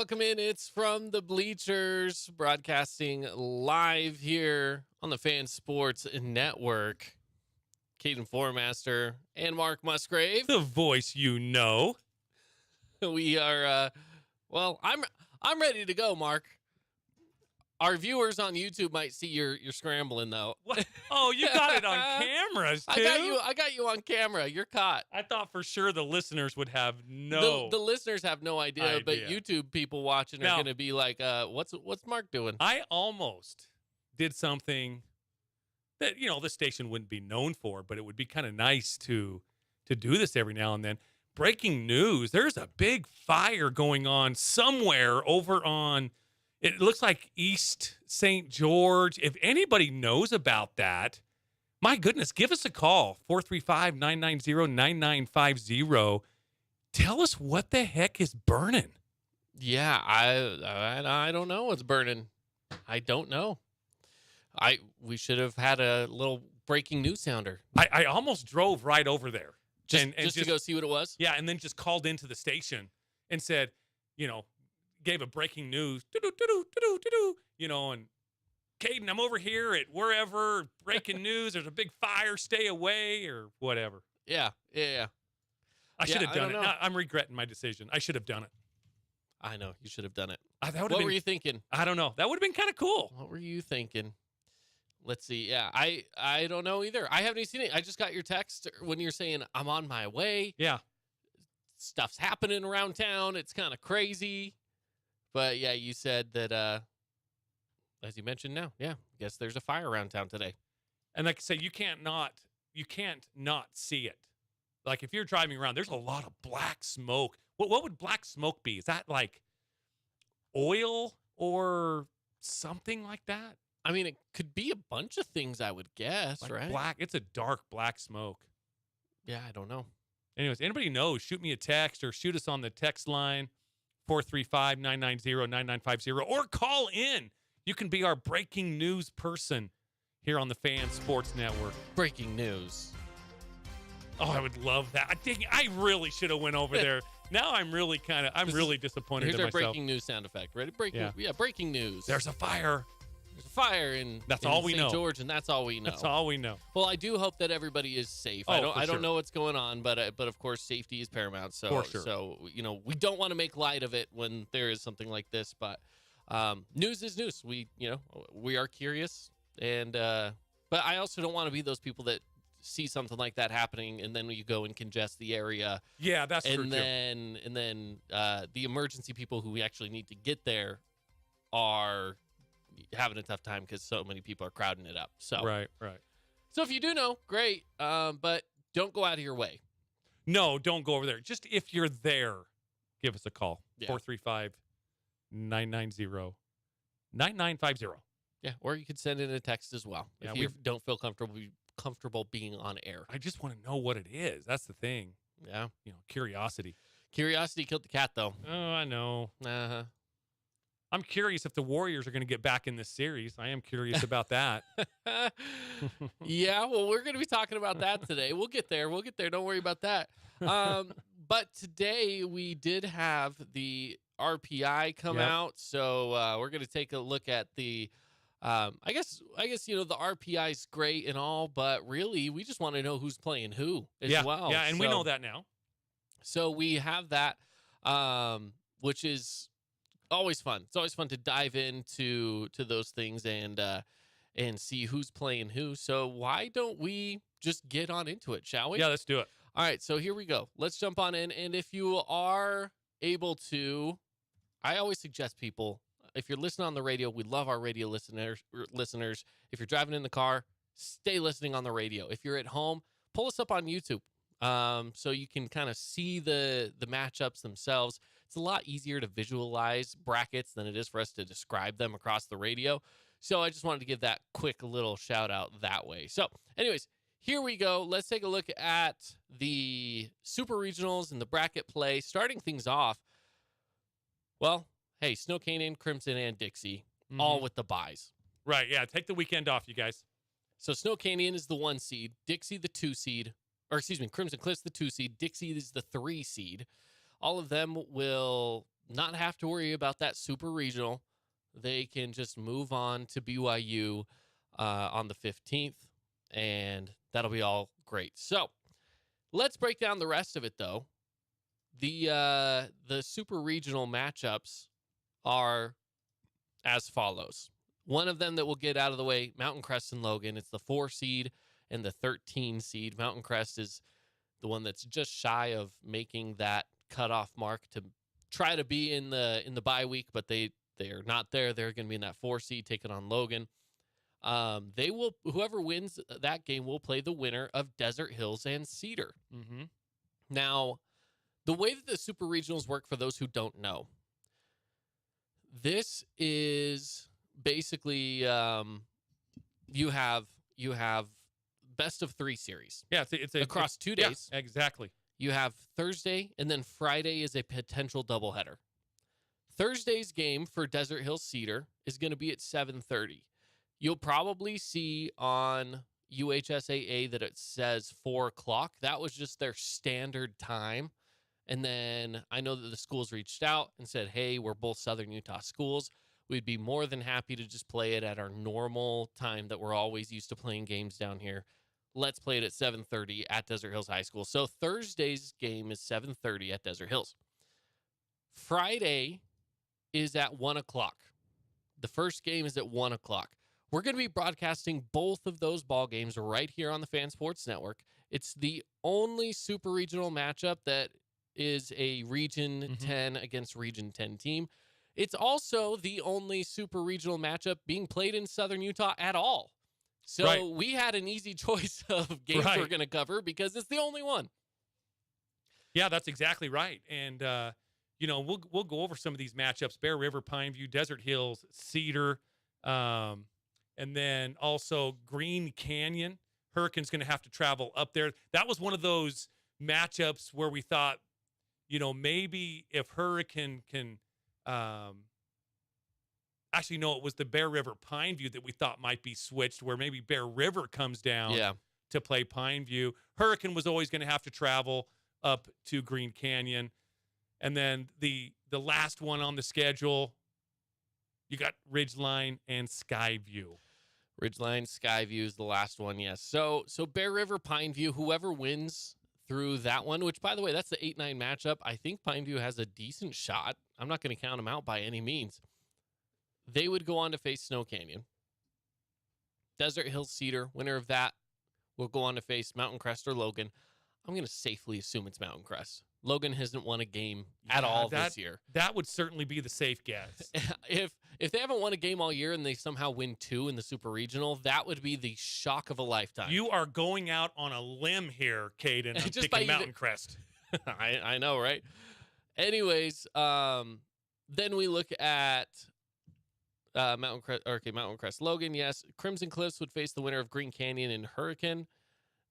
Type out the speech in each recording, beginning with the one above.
welcome in. It's from the Bleachers, broadcasting live here on the Fan Sports Network. Caden Formaster and Mark Musgrave. The voice you know. We are, I'm ready to go, Mark. Our viewers on YouTube might see you're scrambling though. What? Oh, you got it on cameras too. I got you on camera. You're caught. I thought for sure the listeners would have no. The listeners have no idea, but YouTube people watching are going to be like, "What's Mark doing?" I almost did something that the station wouldn't be known for, but it would be kind of nice to do this every now and then. Breaking news: there's a big fire going on somewhere over on. It looks like East St. George. If anybody knows about that, my goodness, give us a call, 435-990-9950. Tell us what the heck is burning. Yeah, I don't know what's burning. I don't know. We should have had a little breaking news sounder. I almost drove right over there. Just to go see what it was? Yeah, and then just called into the station and said, gave a breaking news, and Caden, I'm over here at wherever, breaking news, there's a big fire, stay away, or whatever. Yeah. I should have done it. I'm regretting my decision. I should have done it. I know, you should have done it. What were you thinking? I don't know. That would have been kind of cool. What were you thinking? Let's see. Yeah, I don't know either. I haven't even seen it. I just got your text when you're saying, I'm on my way. Yeah. Stuff's happening around town. It's kind of crazy. But yeah, you said that, as you mentioned now, I guess there's a fire around town today. And like I say, you can't not see it. Like if you're driving around, there's a lot of black smoke. What would black smoke be? Is that like oil or something like that? I mean, it could be a bunch of things, I would guess, like right? Black. It's a dark black smoke. Yeah, I don't know. Anyways, anybody knows, shoot me a text or shoot us on the text line, 435-990-9950, or call in. You can be our breaking news person here on the Fan Sports Network. Breaking news. Oh, I would love that. I really should have went over there. Now I'm really disappointed in myself. Here's our breaking news sound effect. Ready? Breaking news. There's a fire. There's a fire in St. George, and that's all we know. That's all we know. Well, I do hope that everybody is safe. I don't know what's going on, but of course safety is paramount. So for sure. So we don't want to make light of it when there is something like this. But news is news. We are curious, and but I also don't want to be those people that see something like that happening, and then you go and congest the area. Yeah, that's true too. And then the emergency people who we actually need to get there are having a tough time because so many people are crowding it up. So right. So if you do know, great, but don't go out of your way. No, don't go over there. Just if you're there, give us a call. Yeah. 435-990-9950. Yeah, or you could send in a text as well if you don't feel comfortable being on air. I just want to know what it is. That's the thing. Yeah. Curiosity. Curiosity killed the cat, though. Oh, I know. Uh-huh. I'm curious if the Warriors are going to get back in this series. I am curious about that. Yeah, well, we're going to be talking about that today. We'll get there. Don't worry about that. But today we did have the RPI come out, so we're going to take a look at the. I guess the RPI is great and all, but really we just want to know who's playing who as well. Yeah, and we know that now. So we have that, which is always fun. It's always fun to dive into those things and see who's playing who. So why don't we just get on into it, shall we? Yeah, let's do it. All right, so here we go. Let's jump on in. And if you are able to, I always suggest people, if you're listening on the radio, we love our radio listeners. If you're driving in the car, stay listening on the radio. If you're at home, pull us up on YouTube so you can kind of see the matchups themselves. It's a lot easier to visualize brackets than it is for us to describe them across the radio. So I just wanted to give that quick little shout out that way. So anyways, here we go. Let's take a look at the Super Regionals and the bracket play. Starting things off, well, hey, Snow Canyon, Crimson, and Dixie, all with the byes. Right, yeah. Take the weekend off, you guys. So Snow Canyon is the 1 seed, Dixie the 2 seed, or excuse me, Crimson Cliff's the 2 seed, Dixie is the 3 seed. All of them will not have to worry about that super regional. They can just move on to BYU on the 15th, and that'll be all great. So let's break down the rest of it, though. The super regional matchups are as follows. One of them that we'll get out of the way, Mountain Crest and Logan. It's the 4 seed and the 13 seed. Mountain Crest is the one that's just shy of making that cutoff mark to try to be in the bye week, but they're not there. They're going to be in that 4 seed taking on Logan. Whoever wins that game will play the winner of Desert Hills and Cedar. Mm-hmm. Now, the way that the super regionals work, for those who don't know, this is basically you have best of 3 series. Yeah, it's across 2 days. Yeah, exactly. You have Thursday, and then Friday is a potential doubleheader. Thursday's game for Desert Hills Cedar is going to be at 7:30. You'll probably see on UHSAA that it says 4 o'clock. That was just their standard time. And then I know that the schools reached out and said, hey, we're both Southern Utah schools. We'd be more than happy to just play it at our normal time that we're always used to playing games down here. Let's play it at 7:30 at Desert Hills High School. So Thursday's game is 7:30 at Desert Hills. Friday is at 1 o'clock. The first game is at 1 o'clock. We're going to be broadcasting both of those ball games right here on the Fan Sports Network. It's the only super regional matchup that is a Region 10 against Region 10 team. It's also the only super regional matchup being played in Southern Utah at all. So we had an easy choice of games we're going to cover because it's the only one. Yeah, that's exactly right. And, we'll go over some of these matchups: Bear River, Pineview, Desert Hills, Cedar, and then also Green Canyon. Hurricane's going to have to travel up there. That was one of those matchups where we thought, maybe if Hurricane can actually, no, it was the Bear River Pineview that we thought might be switched, where maybe Bear River comes down to play Pineview. Hurricane was always going to have to travel up to Green Canyon. And then the last one on the schedule, you got Ridgeline and Skyview. Ridgeline, Skyview is the last one, yes. So Bear River, Pineview, whoever wins through that one, which, by the way, that's the 8-9 matchup. I think Pineview has a decent shot. I'm not going to count them out by any means. They would go on to face Snow Canyon. Desert Hills Cedar, winner of that, will go on to face Mountain Crest or Logan. I'm going to safely assume it's Mountain Crest. Logan hasn't won a game at all this year. That would certainly be the safe guess. If they haven't won a game all year and they somehow win 2 in the Super Regional, that would be the shock of a lifetime. You are going out on a limb here, Caden. I'm picking Mountain Crest. I know, right? Anyways, then we look at Mountain Crest Logan. Yes, Crimson Cliffs would face the winner of Green Canyon and Hurricane,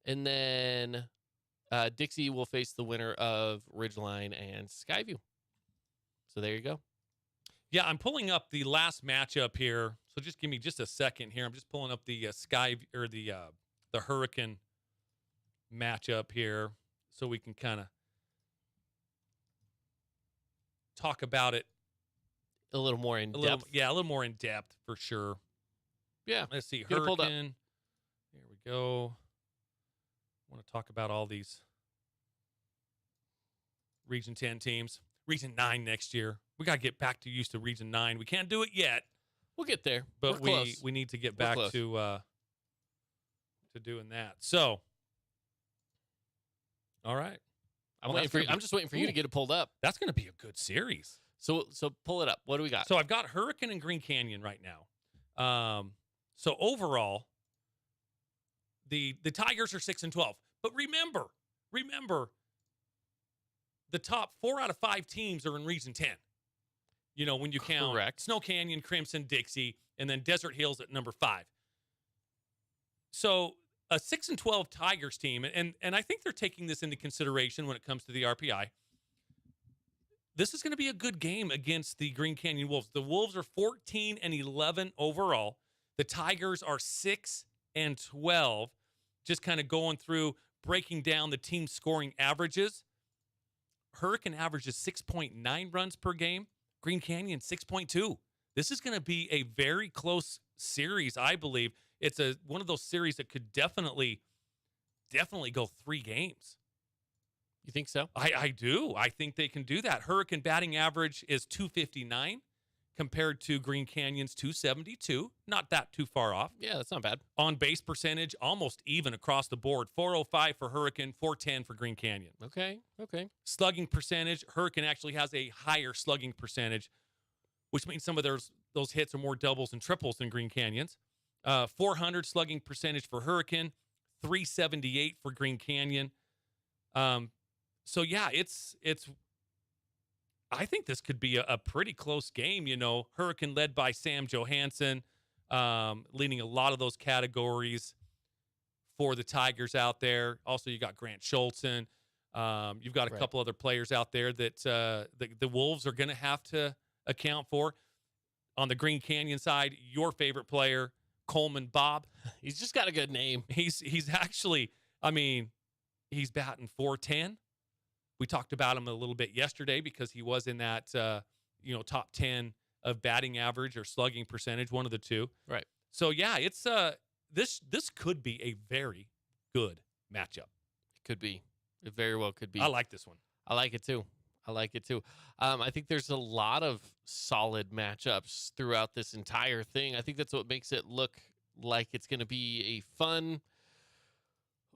and then Dixie will face the winner of Ridgeline and Skyview. So there you go. Yeah, I'm pulling up the last matchup here. So just give me just a second here. I'm just pulling up the the Hurricane matchup here, so we can kind of talk about it a little more in depth. A little more in depth for sure. Yeah. Let's see. Hurricane. Here we go. I want to talk about all these Region 10 teams. Region 9 next year. We got to get back to used to Region 9. We can't do it yet. We'll get there. But we need to get back to doing that. So, all right. I'm just waiting for you to get it pulled up. That's going to be a good series. So pull it up. What do we got? So I've got Hurricane and Green Canyon right now. So overall, the Tigers are 6-12. But remember, the top 4 out of 5 teams are in Region 10. When you count Snow Canyon, Crimson, Dixie, and then Desert Hills at number 5. So a 6-12 Tigers team, and I think they're taking this into consideration when it comes to the RPI. This is going to be a good game against the Green Canyon Wolves. The Wolves are 14-11 overall. The Tigers are 6-12. Just kind of going through, breaking down the team scoring averages. Hurricane averages 6.9 runs per game. Green Canyon 6.2. This is going to be a very close series, I believe. It's one of those series that could definitely go 3 games. You think so? I do. I think they can do that. Hurricane batting average is 259 compared to Green Canyon's 272. Not that too far off. Yeah, that's not bad. On base percentage, almost even across the board. 405 for Hurricane, 410 for Green Canyon. Okay. Slugging percentage, Hurricane actually has a higher slugging percentage, which means some of those hits are more doubles and triples than Green Canyon's. 400 slugging percentage for Hurricane, 378 for Green Canyon. So yeah, it's. I think this could be a pretty close game. You know, Hurricane led by Sam Johansson, leading a lot of those categories for the Tigers out there. Also, you got Grant Schultzen. You've got a couple other players out there that the Wolves are going to have to account for. On the Green Canyon side, your favorite player, Coleman Bob. He's just got a good name. He's actually, he's batting 410. We talked about him a little bit yesterday because he was in that top 10 of batting average or slugging percentage, one of the two. Right. So yeah, it's this could be a very good matchup. It could be. It very well could be. I like this one. I like it too. I think there's a lot of solid matchups throughout this entire thing. I think that's what makes it look like it's going to be a fun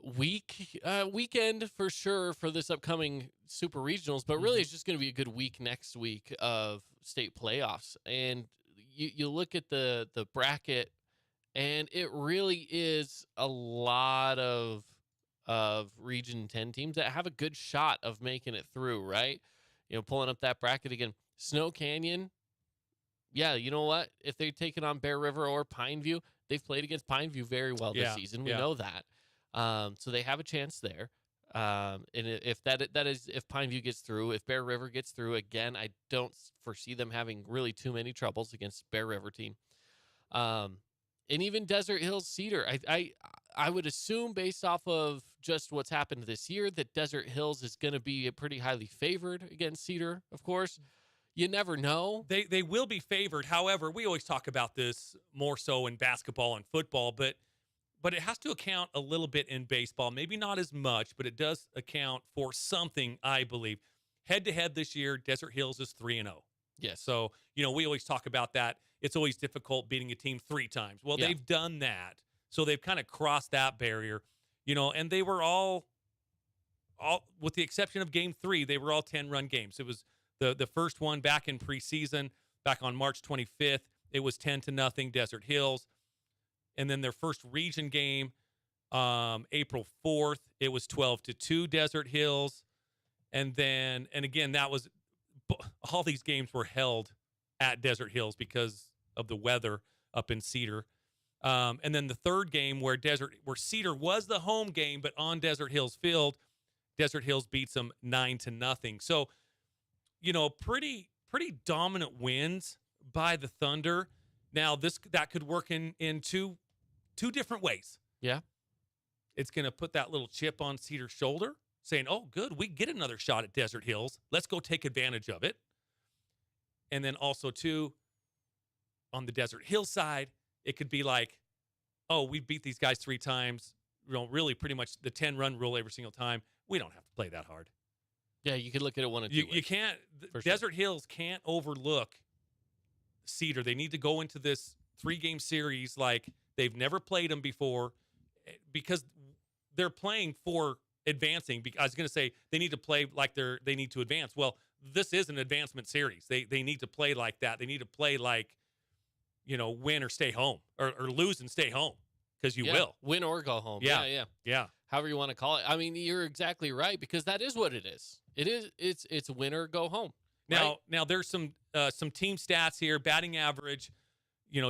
weekend for sure for this upcoming super regionals, but really it's just going to be a good week next week of state playoffs. And you look at the bracket, and it really is a lot of Region 10 teams that have a good shot of making it through, right? You know, pulling up that bracket again. Snow Canyon, yeah, you know what? If they're taking on Bear River or Pineview, they've played against Pineview very well this season. We know that. So they have a chance there. And if if Pineview gets through, if Bear River gets through, again, I don't foresee them having really too many troubles against Bear River team. And even Desert Hills Cedar, I would assume based off of just what's happened this year that Desert Hills is going to be a pretty highly favored against Cedar, of course. You never know. They will be favored. However, we always talk about this more so in basketball and football, but it has to account a little bit in baseball. Maybe not as much, but it does account for something, I believe. Head-to-head this year, Desert Hills is 3-0. Yes. So, we always talk about that. It's always difficult beating a team 3 times. Well, they've done that. So they've kind of crossed that barrier, and they were all with the exception of game 3, they were all 10-run games. It was the first one back in preseason, back on March 25th. It was 10-0 Desert Hills. And then their first region game, April 4th, it was 12-2 Desert Hills. And again, that was all these games were held at Desert Hills because of the weather up in Cedar. And then the third game where Cedar was the home game, but on Desert Hills field, Desert Hills beats them 9-0. So, pretty dominant wins by the Thunder. Now that could work in two different ways. Yeah. It's going to put that little chip on Cedar's shoulder saying, oh, good, we get another shot at Desert Hills. Let's go take advantage of it. And then also, too, on the Desert Hills side, it could be like, oh, we beat these guys 3 times. Really pretty much the 10-run rule every single time. We don't have to play that hard. Yeah, you could look at it one of two ways. You can't. Desert Hills can't overlook Cedar. They need to go into this 3-game series like they've never played them before because they're playing for advancing. I was going to say they need to play like they need to advance. Well, this is an advancement series. They need to play like that. They need to play like, win or stay home or lose and stay home because you will. Win or go home. Yeah. However you want to call it. I mean, you're exactly right because that is what it is. It's win or go home. Now there's some team stats here. Batting average,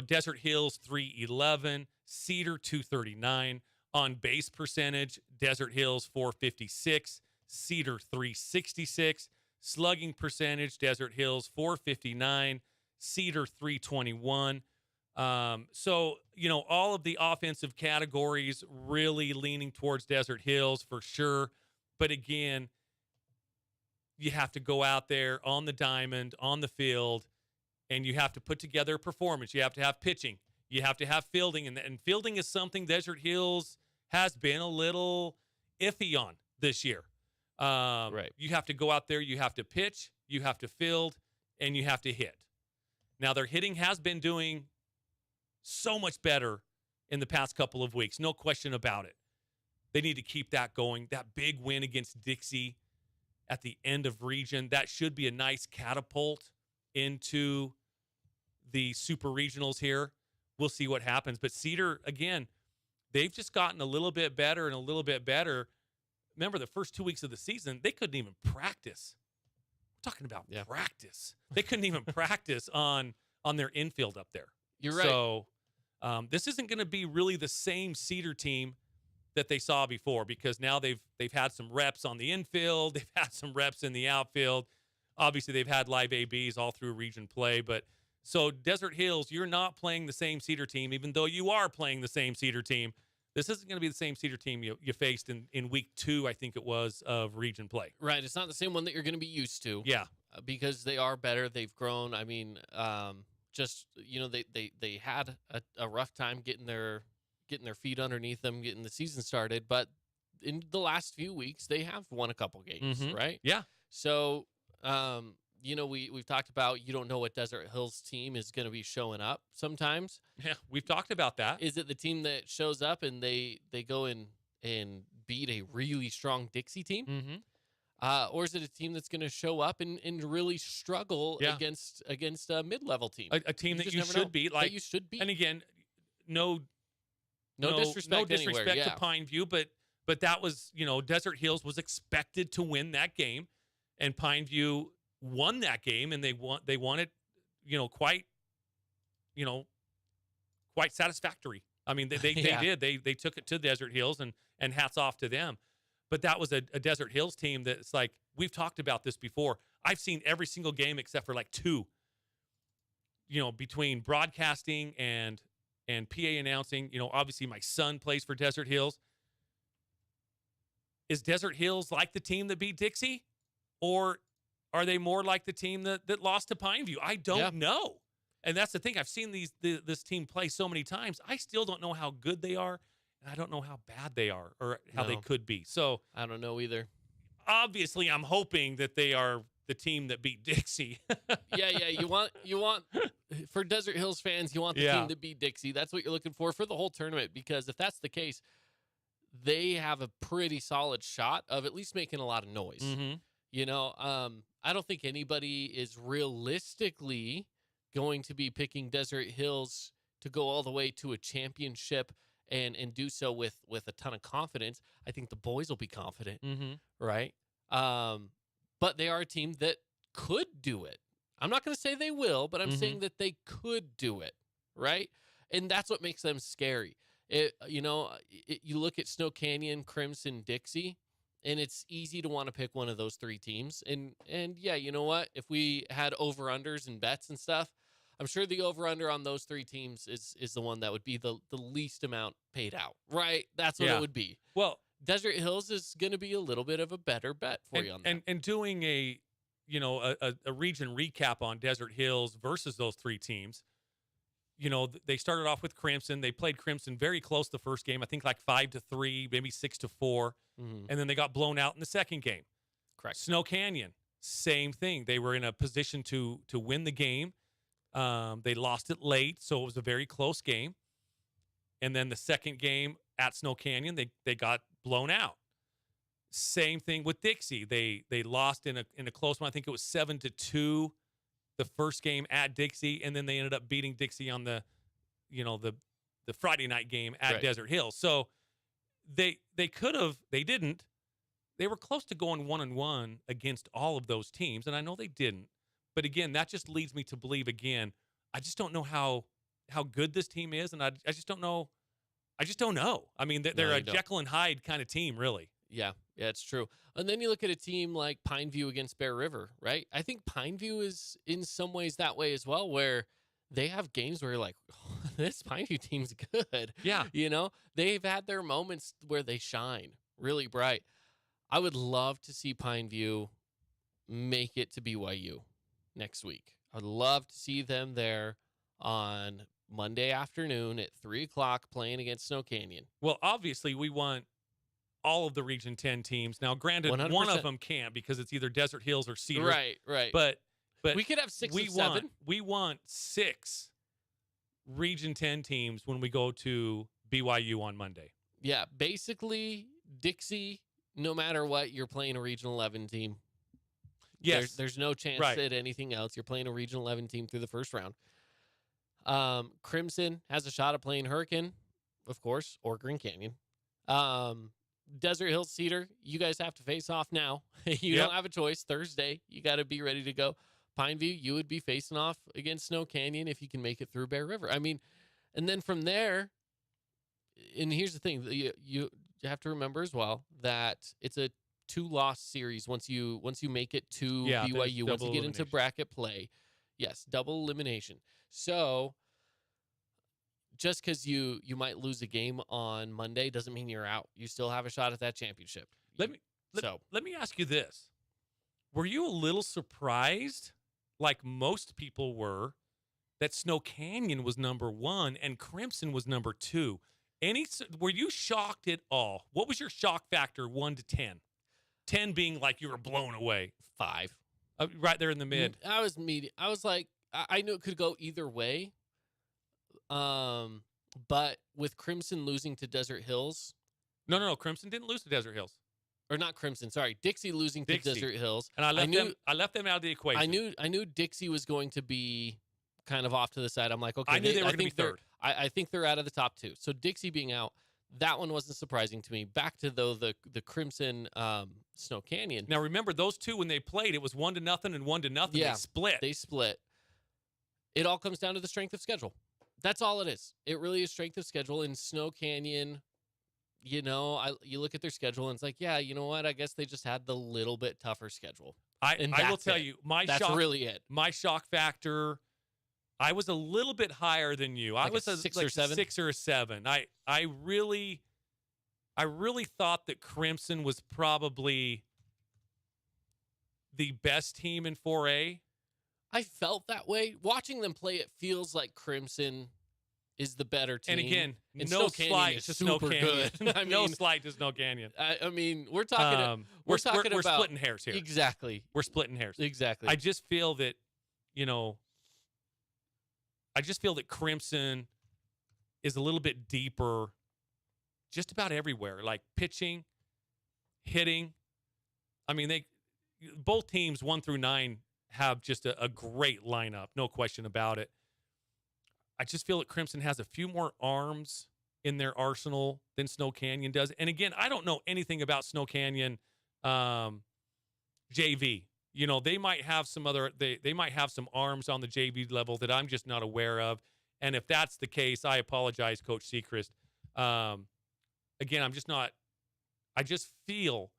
Desert Hills 311, Cedar 239. On base percentage, Desert Hills 456, Cedar 366. Slugging percentage, Desert Hills 459, Cedar 321. So, all of the offensive categories really leaning towards Desert Hills for sure. But again, you have to go out there on the diamond, on the field, and you have to put together a performance. You have to have pitching. You have to have fielding. And fielding is something Desert Hills has been a little iffy on this year. Right. You have to go out there. You have to pitch. You have to field. And you have to hit. Now, their hitting has been doing so much better in the past couple of weeks. No question about it. They need to keep that going. That big win against Dixie at the end of region, that should be a nice catapult into the super regionals here. We'll see what happens. But Cedar, again, they've just gotten a little bit better and a little bit better. Remember, the first 2 weeks of the season, they couldn't even practice. We're talking about practice. They couldn't even practice on their infield up there. You're right. So this isn't going to be really the same Cedar team that they saw before, because now they've had some reps on the infield. They've had some reps in the outfield. Obviously, they've had live ABs all through region play. But so Desert Hills, you're not playing the same Cedar team, even though you are playing the same Cedar team. This isn't going to be the same Cedar team you faced in week 2, I think it was, of region play. Right. It's not the same one that you're going to be used to. Yeah. Because they are better. They've grown. I mean, they had a rough time getting their feet underneath them, getting the season started. But in the last few weeks, they have won a couple games, right? Yeah. So, we've talked about, you don't know what Desert Hills team is going to be showing up sometimes. Yeah, we've talked about that. Is it the team that shows up and they go and beat a really strong Dixie team? Mm-hmm. Or is it a team that's going to show up and really struggle against a mid-level team? A team that you should beat. That you should beat. And again, no disrespect to Pine View, but that was, Desert Hills was expected to win that game, and Pine View won that game, and they won it, quite satisfactory. I mean, they did. They took it to Desert Hills, and hats off to them. But that was a Desert Hills team that's like, we've talked about this before. I've seen every single game except for like 2. Between broadcasting and PA announcing. Obviously my son plays for Desert Hills. Is Desert Hills like the team that beat Dixie? Or are they more like the team that lost to Pineview? I don't know. And that's the thing. I've seen this team play so many times. I still don't know how good they are, and I don't know how bad they are or how they could be. So I don't know either. Obviously, I'm hoping that they are the team that beat Dixie. Yeah. You want for Desert Hills fans, you want the team to beat Dixie. That's what you're looking for the whole tournament, because if that's the case, they have a pretty solid shot of at least making a lot of noise. Mm-hmm. I don't think anybody is realistically going to be picking Desert Hills to go all the way to a championship and do so with a ton of confidence. I think the boys will be confident, right? But they are a team that could do it. I'm not going to say they will, but I'm saying that they could do it, right? And that's what makes them scary. You look at Snow Canyon, Crimson, Dixie, and it's easy to want to pick one of those 3 teams. And yeah, you know what? If we had over-unders and bets and stuff, I'm sure the over-under on those 3 teams is the one that would be the least amount paid out, right? That's what it would be. Well, Desert Hills is going to be a little bit of a better bet for you on that. And doing a region recap on Desert Hills versus those 3 teams, they started off with Crimson. They played Crimson very close the first game. I think like 5-3, maybe 6-4. And then they got blown out in the second game. Correct. Snow Canyon, same thing. They were in a position to win the game. They lost it late, so it was a very close game. And then the second game at Snow Canyon, they got blown out. Same thing with Dixie. They lost in a close one. I think it was 7-2 the first game at Dixie, and then they ended up beating Dixie on the Friday night game at Desert Hills. So they could have, they didn't. They were close to going 1-1 against all of those teams, and I know they didn't. But again, that just leads me to believe again, I just don't know how good this team is, and I just don't know. I just don't know. I mean, they're a Jekyll and Hyde kind of team, really. Yeah, it's true. And then you look at a team like Pineview against Bear River, right? I think Pineview is in some ways that way as well, where they have games where you're like, oh, this Pineview team's good. Yeah. They've had their moments where they shine really bright. I would love to see Pineview make it to BYU next week. I'd love to see them there on Monday afternoon at 3 o'clock playing against Snow Canyon. Well, obviously, we want all of the Region 10 teams. Now, granted, 100%. one of them can't because it's either Desert Hills or Cedar. Right. But we could have 6 or 7. We want 6 Region 10 teams when we go to BYU on Monday. Yeah, basically, Dixie, no matter what, you're playing a Region 11 team. Yes. There's no chance at anything else. You're playing a Region 11 team through the first round. Crimson has a shot at playing Hurricane, of course, or Green Canyon. Desert Hills, Cedar, you guys have to face off now. You don't have a choice. Thursday, you got to be ready to go. Pineview, you would be facing off against Snow Canyon if you can make it through Bear River. I mean, and then from there, and here's the thing, you have to remember as well that it's a 2-loss series once you make it to BYU, once you get into bracket play. Yes, double elimination. So just because you might lose a game on Monday doesn't mean you're out. You still have a shot at that championship. Let me ask you this. Were you a little surprised, like most people were, that Snow Canyon was number 1 and Crimson was number 2? Were you shocked at all? What was your shock factor 1 to 10? 10 being like you were blown away. 5. Right there in the mid. I was medium. I was like, I knew it could go either way. But with Crimson losing to Desert Hills. No. Crimson didn't lose to Desert Hills. Or not Crimson, sorry. Dixie losing to Desert Hills. And I left them out of the equation. I knew Dixie was going to be kind of off to the side. I'm like, okay. I knew they were going to be third. I think they're out of the top 2. So Dixie being out, that one wasn't surprising to me. Back to, though, the Crimson Snow Canyon. Now, remember, those two, when they played, it was 1-0 and 1-0. Yeah, They split. It all comes down to the strength of schedule. That's all it is. It really is strength of schedule. In Snow Canyon, you look at their schedule and it's like, yeah, you know what? I guess they just had the little bit tougher schedule. I will tell you, that's really it. My shock factor, I was a little bit higher than you. I was a 6 or 7. 6 or a 7. I really thought that Crimson was probably the best team in 4A. I felt that way. Watching them play, it feels like Crimson is the better team. And again, and no slight to Snow Canyon. No slight to Snow Canyon. I mean, we're talking. We're splitting hairs here. Exactly. We're splitting hairs. Exactly. I just feel that, Crimson is a little bit deeper, just about everywhere. Like pitching, hitting. I mean, both teams 1 through 9 have just a great lineup, no question about it. I just feel that Crimson has a few more arms in their arsenal than Snow Canyon does. And again, I don't know anything about Snow Canyon JV. They might have some they might have some arms on the JV level that I'm just not aware of. And if that's the case, I apologize, Coach Sechrist. Again, I just feel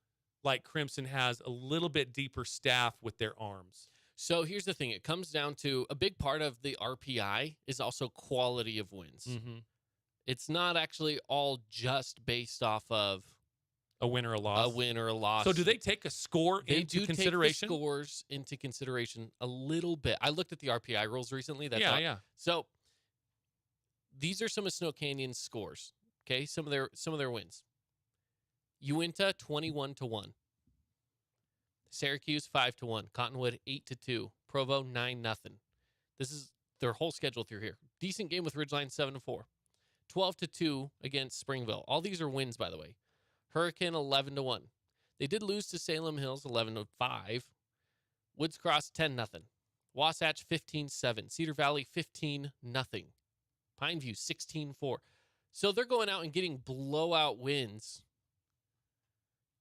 like Crimson has a little bit deeper staff with their arms. So here's the thing. It comes down to a big part of the RPI is also quality of wins. Mm-hmm. It's not actually all just based off of a win or a loss. So do they take a score into consideration? Take the scores into consideration a little bit. I looked at the RPI rules recently. Yeah. So these are some of Snow Canyon's scores. Okay, some of their wins. Uinta 21-1. Syracuse 5-1, Cottonwood 8-2, Provo 9-0. This is their whole schedule through here. Decent game with Ridgeline 7-4, 12-2 against Springville. All these are wins, by the way. Hurricane 11-1. They did lose to Salem Hills 11-5. Woods Cross 10-0. Wasatch 15-7. Cedar Valley 15-0. Pineview 16-4. So they're going out and getting blowout wins.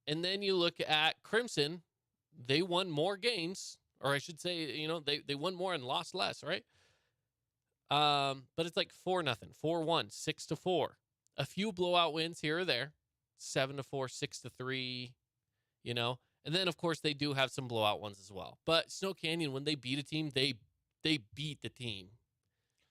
And then you look at Crimson. They won more games, or I should say, they won more and lost less, right? But it's like 4-0, 4-1, 6-4. A few blowout wins here or there, 7-4, 6-3, And then, of course, they do have some blowout ones as well. But Snow Canyon, when they beat a team, they beat the team,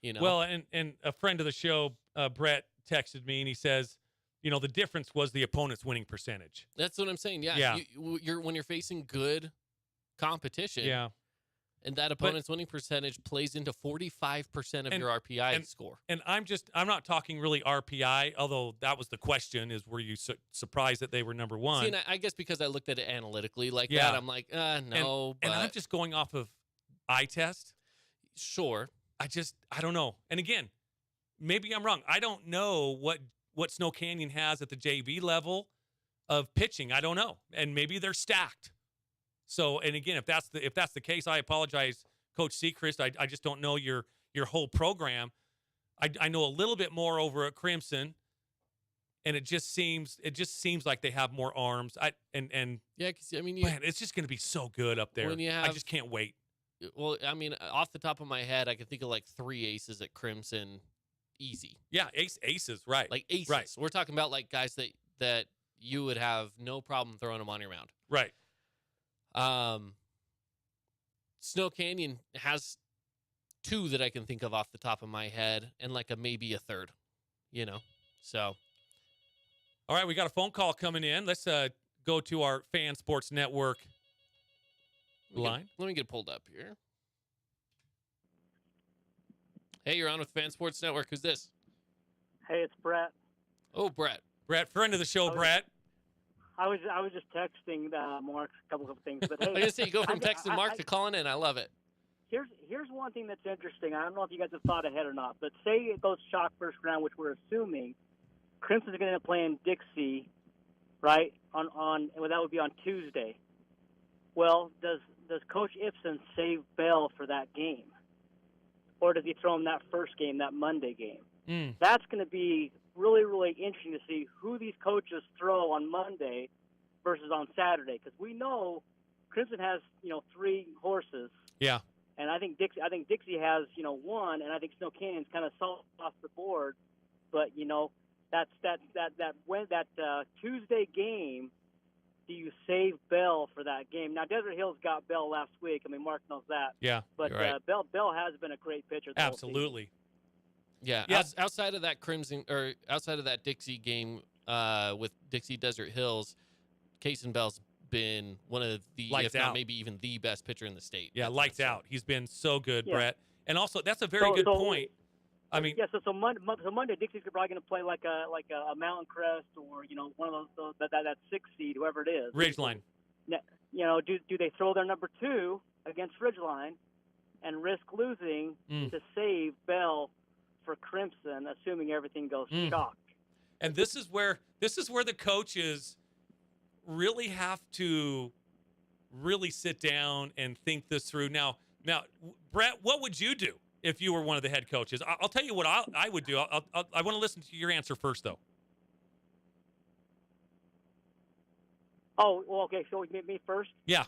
Well, and a friend of the show, Brett, texted me, and he says, the difference was the opponent's winning percentage. That's what I'm saying. Yeah. When you're facing good competition. Yeah. And that opponent's winning percentage plays into 45% of your RPI score. And I'm not talking really RPI, although that was the question, is were you surprised that they were number one? See, and I guess because I looked at it analytically like that, I'm like, no. And I'm just going off of eye test. Sure. I don't know. And again, maybe I'm wrong. I don't know what Snow Canyon has at the JV level of pitching. I don't know. And maybe they're stacked. So, and again, if that's the case, I apologize, Coach Sechrist. I just don't know your whole program. I know a little bit more over at Crimson, and it just seems like they have more arms. Man, it's just going to be so good up there. I just can't wait. Well, I mean, off the top of my head, I can think of like 3 aces at Crimson, easy. Yeah, aces, right? Like aces. Right. We're talking about like guys that you would have no problem throwing them on your mound. Right. Snow Canyon has 2 that I can think of off the top of my head, and like maybe a third, So, all right, we got a phone call coming in. Let's go to our Fan Sports Network line. Let me get pulled up here. Hey, you're on with Fan Sports Network. Who's this? Hey, it's Brett. Oh, Brett. Brett, friend of the show, Brett. I was just texting Mark a couple of things, but hey, I was gonna say you go from texting Mark to calling in. I love it. Here's one thing that's interesting. I don't know if you guys have thought ahead or not, but say it goes chalk first round, which we're assuming Crimson's going to end up playing Dixie, right? On well, that would be on Tuesday. Well, does Coach Ibsen save Bell for that game, or does he throw him that first game, that Monday game? That's going to be really, really interesting to see who these coaches throw on Monday versus on Saturday, because we know Crimson has 3 horses. Yeah. And I think Dixie has 1, and I think Snow Canyon's kind of soft off the board. But that Tuesday game, do you save Bell for that game? Now Desert Hills got Bell last week. I mean, Mark knows that. Yeah. But right. Bell has been a great pitcher. Absolutely. Yeah. Outside of that Crimson, or outside of that Dixie game with Dixie Desert Hills, Kason Bell's been one of the, if not maybe even the best pitcher in the state. Yeah, lights out. He's been so good, Brett. And also, that's a very good point. I mean, so Monday Dixie's probably going to play like a Mountain Crest, or one of those that 6 seed, whoever it is. Ridgeline. Do they throw their number 2 against Ridgeline and risk losing to save Bell for Crimson, assuming everything goes chalk? And this is where the coaches really have to really sit down and think this through. Now, Brett, what would you do if you were one of the head coaches? I'll tell you what I would do. I want to listen to your answer first, though. Oh, well, okay. So me first. Yeah.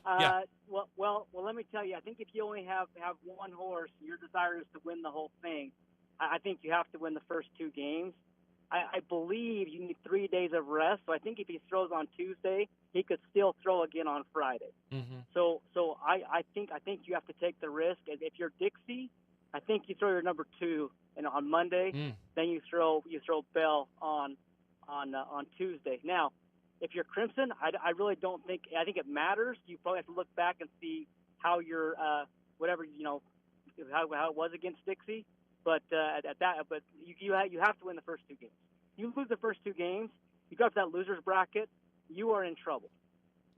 Well, let me tell you. I think if you only have 1 horse, your desire is to win the whole thing. I think you have to win the first 2 games. I believe you need 3 days of rest. So I think if he throws on Tuesday, he could still throw again on Friday. Mm-hmm. So I think you have to take the risk. If you're Dixie, I think you throw your number 2 on Monday. Then you throw Bell on Tuesday. Now, if you're Crimson, I really don't think. I think it matters. You probably have to look back and see how your how it was against Dixie. But you have to win the first 2 games. You lose the first 2 games, you go up to that losers bracket, you are in trouble.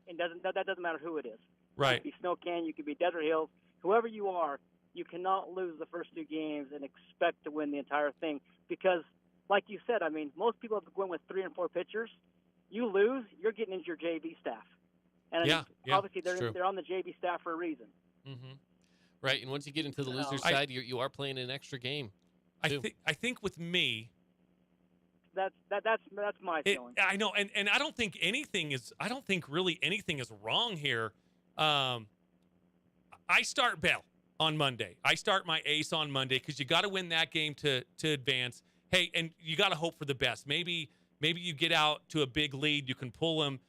And that doesn't matter who it is. Right. You could be Snow Canyon, you could be Desert Hills, whoever you are. You cannot lose the first 2 games and expect to win the entire thing, because, like you said, I mean, most people have going with 3 and 4 pitchers. You lose, you're getting into your JV staff, and obviously they're on the JV staff for a reason. Mm-hmm. Right, and once you get into the loser side, you are playing an extra game. I think with me, that's my feeling. I know, and I don't think really anything is wrong here. I start Bell on Monday. I start my ace on Monday because you got to win that game to advance. Hey, and you got to hope for the best. Maybe you get out to a big lead. You can pull him,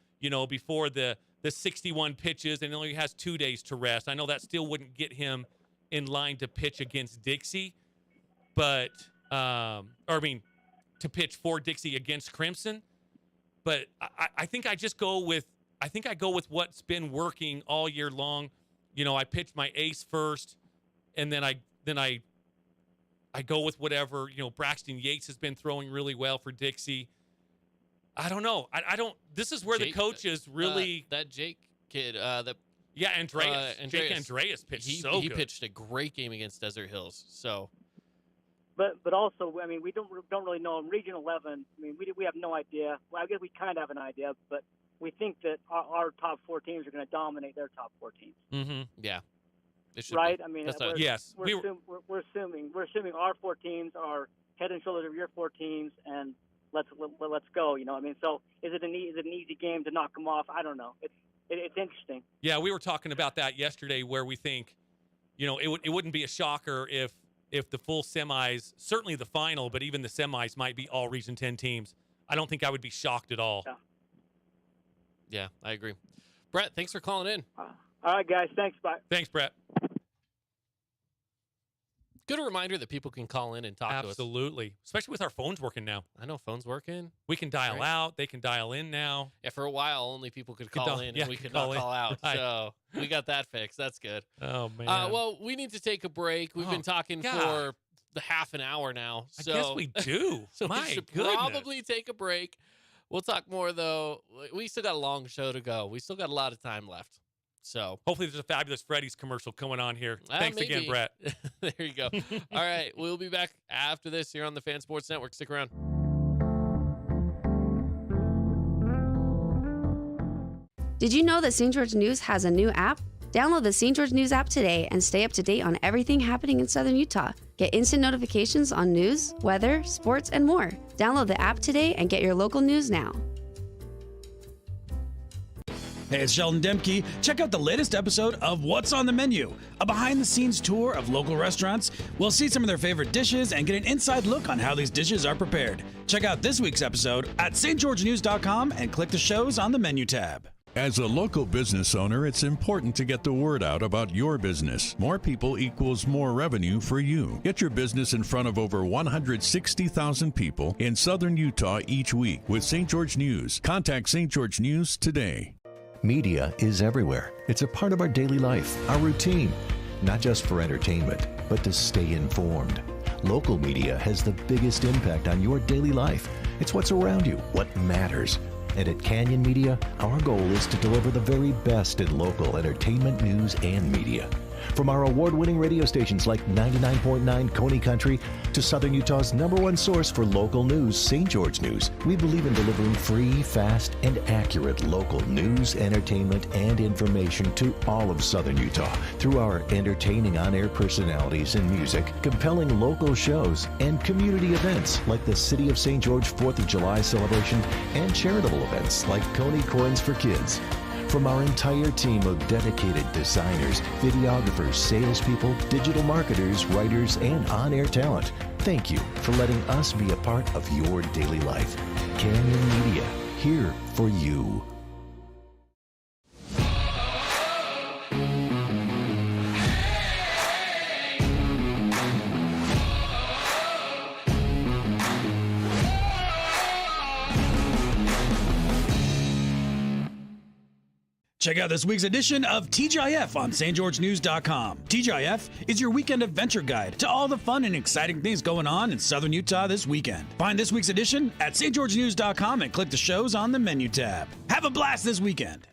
before the 61 pitches, and he only has 2 days to rest. I know that still wouldn't get him in line to pitch against Dixie, but to pitch for Dixie against Crimson. But I think I go with what's been working all year long. I pitch my ace first, and then I go with whatever. Braxton Yates has been throwing really well for Dixie. I don't know. I don't. This is where the coaches really that Jake kid. Yeah, Andreas. Jake Andreas pitched so good. He pitched a great game against Desert Hills. So, but also, I mean, we don't really know in Region 11. I mean, we have no idea. Well, I guess we kind of have an idea, but we think that our top 4 teams are going to dominate their top 4 teams. Mm-hmm. Yeah. Right. Be. I mean, yes. We're assuming our 4 teams are head and shoulders of your 4 teams, and let's go. I mean, so is it an easy game to knock them off? I don't know. It's interesting. Yeah, we were talking about that yesterday, where we think, it wouldn't be a shocker if the full semis, certainly the final, but even the semis might be all Region 10 teams. I don't think I would be shocked at all. Yeah, I agree. Brett, thanks for calling in. All right, guys. Thanks. Bye. Thanks, Brett. Good reminder that people can call in and talk to us. Absolutely. Especially with our phones working now. I know phones working. We can dial out. They can dial in now. Yeah, for a while, only people could call in and we could not call out. Right. So we got that fixed. That's good. Oh, man. Well, we need to take a break. We've been talking for the half an hour now. So I guess we do. So we should probably take a break. We'll talk more, though. We still got a long show to go. We still got a lot of time left. So hopefully there's a Fabulous Freddy's commercial coming on here. Thanks maybe. again, Brett. There you go. All right. We'll be back after this here on the Fan Sports Network. Stick around. Did you know that St. George News has a new app? Download the St. George News app today and stay up to date on everything happening in Southern Utah. Get instant notifications on news, weather, sports, and more. Download the app today and get your local news now. Hey, it's Sheldon Demke. Check out the latest episode of What's on the Menu, a behind-the-scenes tour of local restaurants. We'll see some of their favorite dishes and get an inside look on how these dishes are prepared. Check out this week's episode at stgeorgenews.com and click the shows on the menu tab. As a local business owner, it's important to get the word out about your business. More people equals more revenue for you. Get your business in front of over 160,000 people in southern Utah each week with St. George News. Contact St. George News today. Media is everywhere. It's a part of our daily life, our routine, not just for entertainment, but to stay informed. Local media has the biggest impact on your daily life. It's what's around you, what matters. And at Canyon Media, our goal is to deliver the very best in local entertainment, news, and media. From our award-winning radio stations like 99.9 Coney Country to Southern Utah's #1 source for local news, St. George News, we believe in delivering free, fast, and accurate local news, entertainment, and information to all of Southern Utah through our entertaining on-air personalities and music, compelling local shows, and community events like the City of St. George 4th of July celebration and charitable events like Coney Coins for Kids. From our entire team of dedicated designers, videographers, salespeople, digital marketers, writers, and on-air talent, thank you for letting us be a part of your daily life. Canyon Media, here for you. Check out this week's edition of TGIF on stgeorgenews.com. TGIF is your weekend adventure guide to all the fun and exciting things going on in Southern Utah this weekend. Find this week's edition at stgeorgenews.com and click the shows on the menu tab. Have a blast this weekend.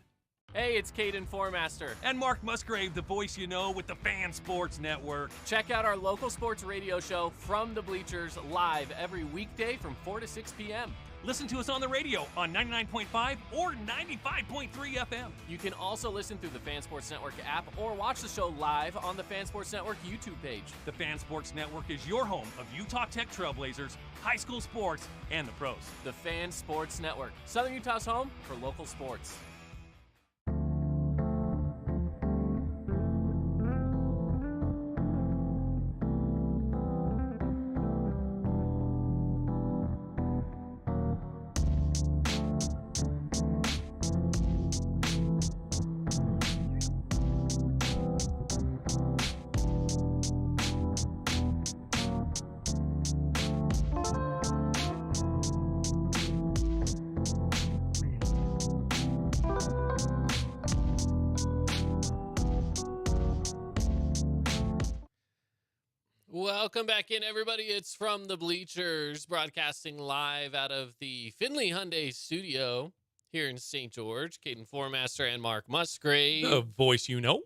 Hey, it's Caden Formaster. And Mark Musgrave, the voice you know with the Fan Sports Network. Check out our local sports radio show From the Bleachers live every weekday from 4 to 6 p.m. Listen to us on the radio on 99.5 or 95.3 FM. You can also listen through the Fan Sports Network app or watch the show live on the Fan Sports Network YouTube page. The Fan Sports Network is your home of Utah Tech Trailblazers, high school sports, and the pros. The Fan Sports Network, Southern Utah's home for local sports. Welcome back in, everybody. It's from the Bleachers, broadcasting live out of the Findlay Hyundai studio here in St. George. Caden Formaster and Mark Musgrave. The voice you know.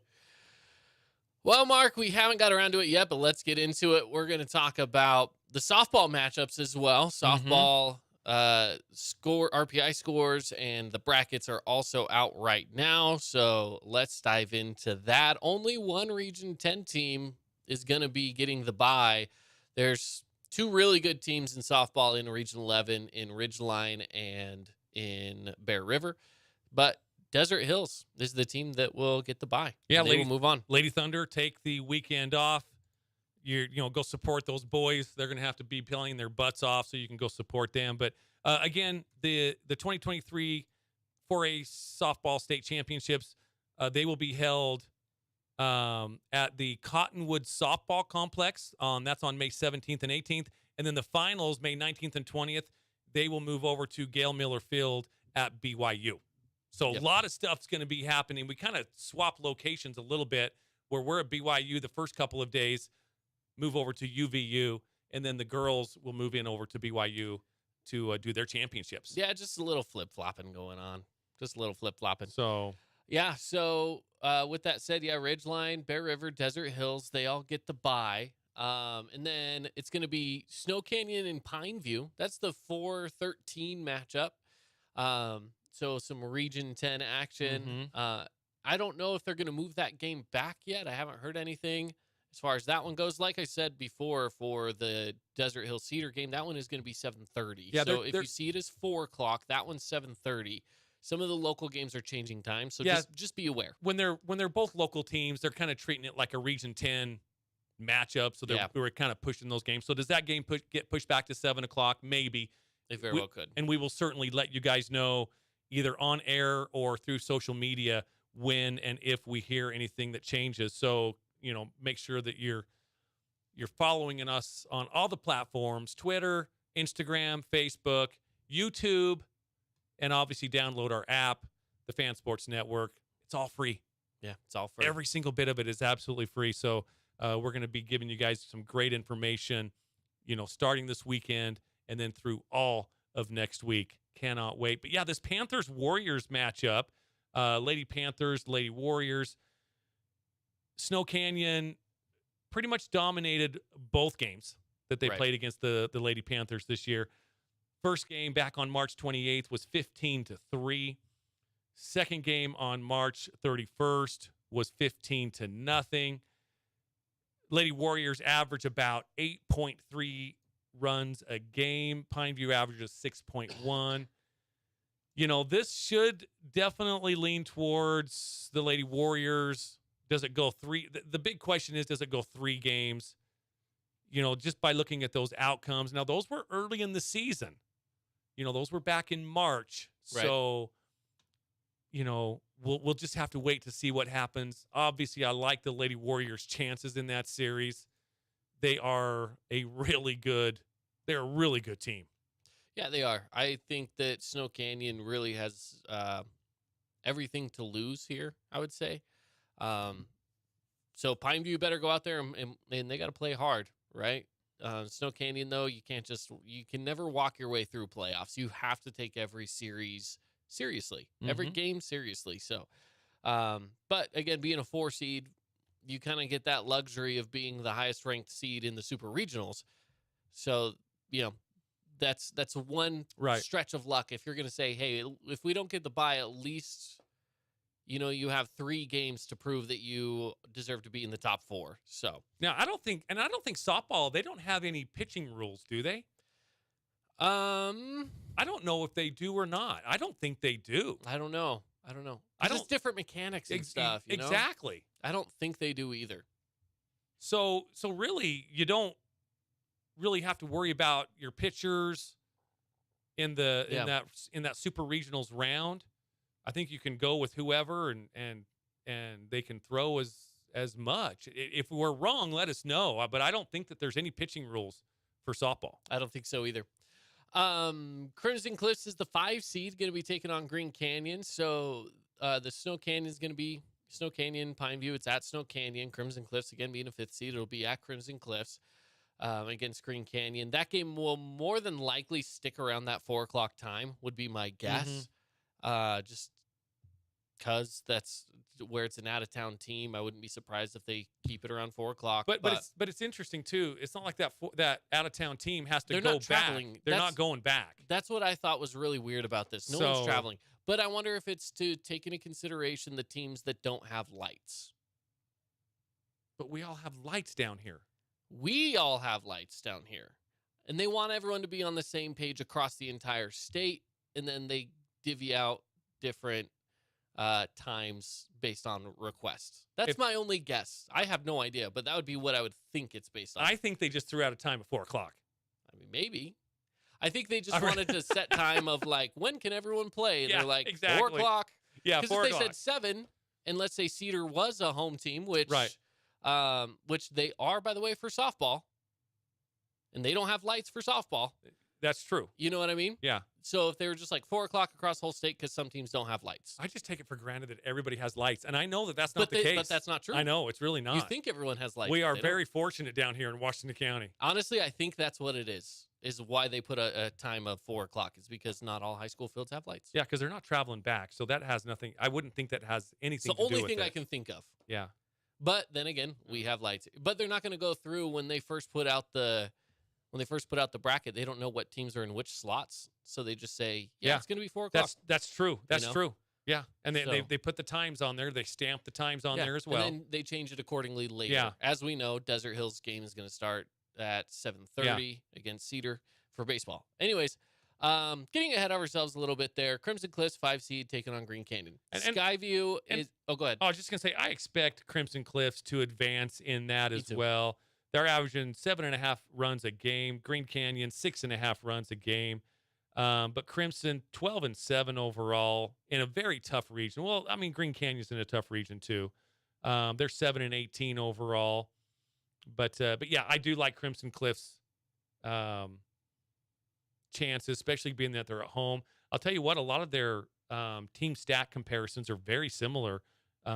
Well, Mark, we haven't got around to it yet, but let's get into it. We're going to talk about the softball matchups as well. Softball RPI scores and the brackets are also out right now. So let's dive into that. Only one Region 10 team is going to be getting the bye. There's two really good teams in softball in Region 11 in Ridgeline and in Bear River. But Desert Hills is the team that will get the bye. Yeah, they will move on. Lady Thunder, take the weekend off. Go support those boys. They're going to have to be playing their butts off, so you can go support them. But again, the 2023 4A softball state championships, they will be held at the Cottonwood Softball Complex. That's on May 17th and 18th. And then the finals, May 19th and 20th, they will move over to Gail Miller Field at BYU. So a lot of stuff's going to be happening. We kind of swap locations a little bit, where we're at BYU the first couple of days, move over to UVU, and then the girls will move in over to BYU to do their championships. Yeah, just a little flip-flopping going on. Just a little flip-flopping. So, yeah, with that said, Ridgeline, Bear River, Desert Hills, they all get the bye. And then it's going to be Snow Canyon and Pineview. That's the 4-13 matchup. So some Region 10 action. I don't know if they're going to move that game back yet. I haven't heard anything as far as that one goes. Like I said before, for the Desert Hill Cedar game, that one is going to be 7:30. Yeah, so if you see it as 4 o'clock, that one's 7:30. Some of the local games are changing time, so just be aware. When they're both local teams, they're kind of treating it like a Region 10 matchup. So we're kind of pushing those games. So does that game get pushed back to 7 o'clock? Maybe. They very well could. And we will certainly let you guys know either on air or through social media when and if we hear anything that changes. So, make sure that you're following us on all the platforms: Twitter, Instagram, Facebook, YouTube, and obviously download our app, the Fan Sports Network. It's all free. Yeah, it's all free. Every single bit of it is absolutely free. So we're going to be giving you guys some great information, starting this weekend and then through all of next week. Cannot wait. But yeah, this Panthers-Warriors matchup, Lady Panthers, Lady Warriors, Snow Canyon pretty much dominated both games that they played against the Lady Panthers this year. First game back on March 28th was 15-3. Second game on March 31st was 15-0. Lady Warriors average about 8.3 runs a game. Pineview averages 6.1. This should definitely lean towards the Lady Warriors. Does it go 3? The big question is, does it go 3 games? Just by looking at those outcomes. Now, those were early in the season. Those were back in March. Right. So, we'll just have to wait to see what happens. Obviously, I like the Lady Warriors' chances in that series. They are a really good team. Yeah, they are. I think that Snow Canyon really has everything to lose here, I would say. So Pineview better go out there and they got to play hard, right? Snow Canyon, though, you can never walk your way through playoffs. You have to take every series seriously, every game seriously. So, but again, being a 4 seed, you kind of get that luxury of being the highest ranked seed in the super regionals. So, that's one stretch of luck. If you're going to say, hey, if we don't get the bye, at least, you have 3 games to prove that you deserve to be in the top 4. So now I don't think softball, they don't have any pitching rules, do they? I don't know if they do or not. I don't think they do. I don't know. Just different mechanics and stuff. Exactly. I don't think they do either. So really, you don't really have to worry about your pitchers in that super regionals round. I think you can go with whoever and they can throw as much. If we're wrong, let us know. But I don't think that there's any pitching rules for softball. I don't think so either. Crimson Cliffs is the 5 seed, going to be taking on Green Canyon. So the Snow Canyon is going to be Snow Canyon, Pineview. It's at Snow Canyon. Crimson Cliffs, again, being a 5th seed, it'll be at Crimson Cliffs. against Green Canyon. That game will more than likely stick around that 4:00 time, would be my guess. Just because that's where it's an out-of-town team. I wouldn't be surprised if they keep it around 4:00. But it's interesting too. It's not like that out-of-town team has to they're go not traveling. back. They're not going back. That's what I thought was really weird about this. No one's traveling. But I wonder if it's to take into consideration the teams that don't have lights. But we all have lights down here. We all have lights down here. And they want everyone to be on the same page across the entire state. And then they divvy out different times based on requests. That's my only guess. I have no idea, but that would be what I would think it's based on. I think they just threw out a time at 4:00. I mean, maybe. I think they just wanted to set time of like, when can everyone play? And they're like, exactly. 4:00. Yeah, 4:00. Because if they said 7, and let's say Cedar was a home team, which they are, by the way, for softball, and they don't have lights for softball. That's true. You know what I mean? Yeah. So if they were just like 4:00 across the whole state, because some teams don't have lights. I just take it for granted that everybody has lights, and I know that that's not the case. But that's not true. I know, it's really not. You think everyone has lights. We are very fortunate down here in Washington County. Honestly, I think that's what it is why they put a time of 4:00 is because not all high school fields have lights. Yeah, because they're not traveling back, so that has nothing. I wouldn't think that has anything to do with it. It's the only thing I can think of. Yeah. But then again, we have lights. But they're not going to go through when they first put out the bracket. They don't know what teams are in which slots, so they just say, it's going to be 4:00. That's true. That's true. Yeah, and they put the times on there. They stamp the times on there as well. And then they change it accordingly later. Yeah. As we know, Desert Hills game is going to start at 7:30 against Cedar for baseball. Anyways, getting ahead of ourselves a little bit there. Crimson Cliffs 5 seed taking on Green Canyon. Skyview is. Oh, go ahead. I was just gonna say I expect Crimson Cliffs to advance in that as well. They're averaging 7.5 runs a game. Green Canyon 6.5 runs a game. But Crimson 12-7 overall in a very tough region. Well, I mean Green Canyon's in a tough region too. They're 7-18 overall. But yeah, I do like Crimson Cliffs. Chances, especially being that they're at home. I'll tell you what, a lot of their team stat comparisons are very similar.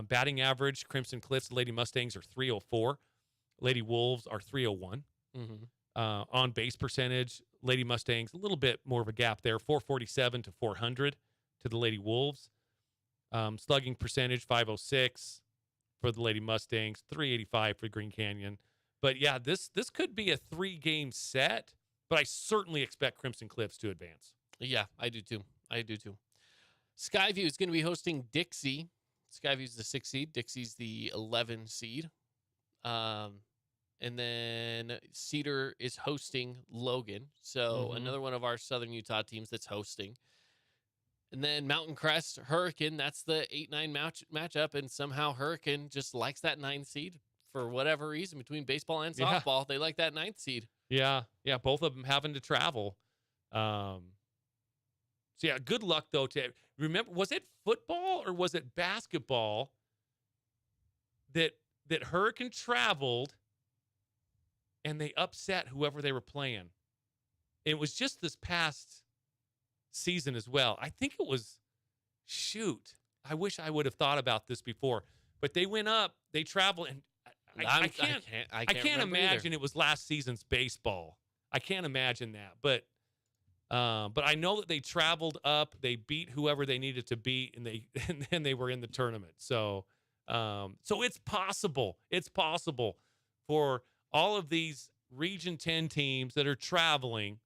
Batting average, Crimson Cliffs, Lady Mustangs are 304. Lady Wolves are 301. On base percentage, Lady Mustangs, a little bit more of a gap there, 447 to 400 to the Lady Wolves. Slugging percentage, 506 for the Lady Mustangs, 385 for Green Canyon. But yeah, this could be a 3-game set. But I certainly expect Crimson Cliffs to advance. Yeah, I do too. Skyview is going to be hosting Dixie. Skyview's the 6 seed. Dixie's the 11 seed. And then Cedar is hosting Logan. So another one of our Southern Utah teams that's hosting. And then Mountain Crest, Hurricane. That's the 8-9 matchup. And somehow Hurricane just likes that 9 seed for whatever reason between baseball and softball. They like that 9th seed. Yeah, both of them having to travel. So yeah, good luck though. To remember, was it football or was it basketball that Hurricane traveled and they upset whoever they were playing? It was just this past season as well. I think it was. Shoot, I wish I would have thought about this before. But they went up, they traveled, and I can't imagine it was last season's baseball. I can't imagine that. But I know that they traveled up, they beat whoever they needed to beat, and then they were in the tournament. So it's possible. It's possible for all of these Region 10 teams that are traveling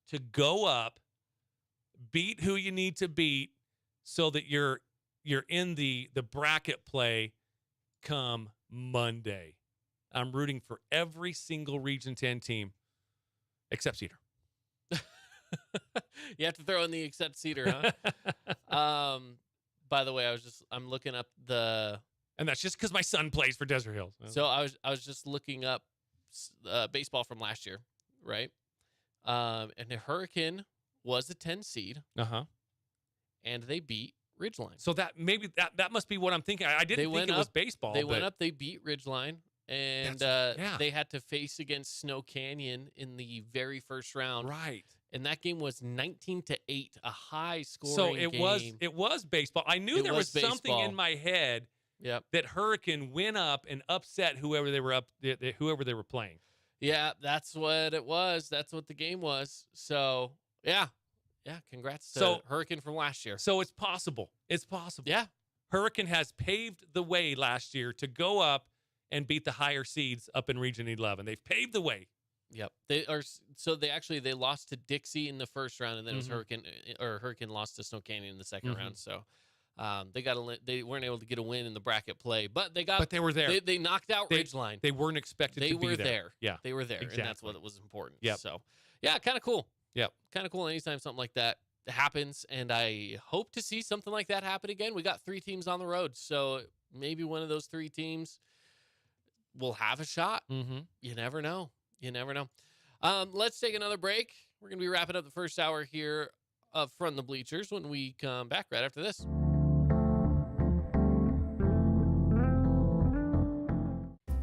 to go up, beat who you need to beat, so that you're in the bracket play come Monday. I'm rooting for every single Region 10 team except Cedar. You have to throw in the except Cedar, huh? By the way, I'm looking up and that's just because my son plays for Desert Hills. So I was just looking up baseball from last year, right? And the Hurricane was a 10 seed. And they beat Ridgeline. So that must be what I'm thinking. I didn't think it was baseball. They went up, they beat Ridgeline, and they had to face against Snow Canyon in the very first round. Right. And that game was 19-8, a high scoring game. It was baseball. I knew there was something in my head that Hurricane went up and upset whoever they were playing. Yeah, that's what it was. That's what the game was. So, yeah. Yeah, congrats to Hurricane from last year. So it's possible. It's possible. Yeah. Hurricane has paved the way last year to go up and beat the higher seeds up in Region 11. They've paved the way. Yep. They lost to Dixie in the first round, and then it was Hurricane lost to Snow Canyon in the second round. So they weren't able to get a win in the bracket play, but they were there. They knocked out Ridgeline. They weren't expected to be there. Yeah. They were there. Exactly. And that's what was important. Yep. So yeah, kind of cool. Yep. Kind of cool anytime something like that happens, and I hope to see something like that happen again. We got 3 teams on the road, so maybe one of those 3 teams will have a shot. You never know. Let's take another break. We're going to be wrapping up the first hour here from the Bleachers when we come back right after this.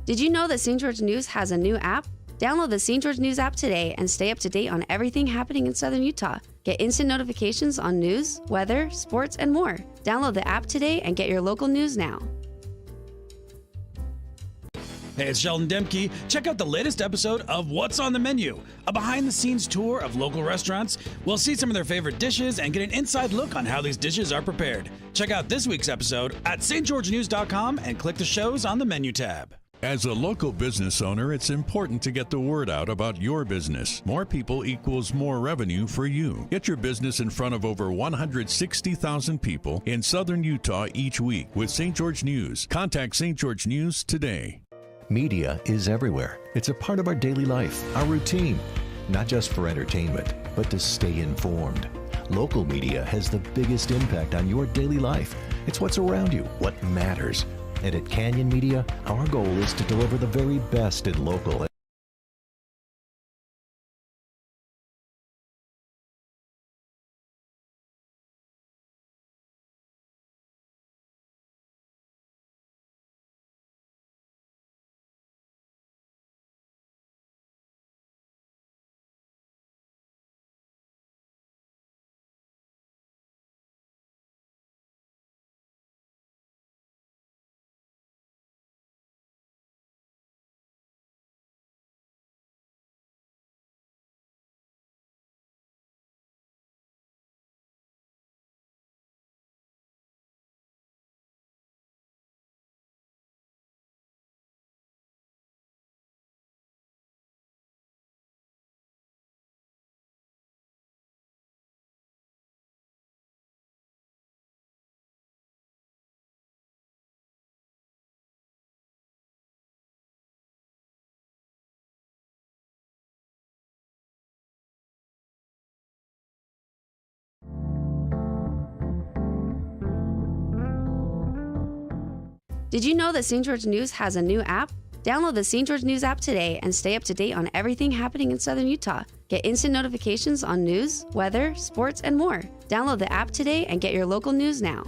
Did you know that St. George News has a new app? Download the St. George News app today and stay up to date on everything happening in Southern Utah. Get instant notifications on news, weather, sports, and more. Download the app today and get your local news now. Hey, it's Sheldon Demke. Check out the latest episode of What's on the Menu, a behind-the-scenes tour of local restaurants. We'll see some of their favorite dishes and get an inside look on how these dishes are prepared. Check out this week's episode at stgeorgenews.com and click the shows on the menu tab. As a local business owner, it's important to get the word out about your business. More people equals more revenue for you. Get your business in front of over 160,000 people in southern Utah each week with St. George News. Contact St. George News today. Media is everywhere. It's a part of our daily life, our routine. Not just for entertainment, but to stay informed. Local media has the biggest impact on your daily life. It's what's around you, what matters. And at Canyon Media, our goal is to deliver the very best in local. Did you know that St. George News has a new app? Download the St. George News app today and stay up to date on everything happening in Southern Utah. Get instant notifications on news, weather, sports, and more. Download the app today and get your local news now.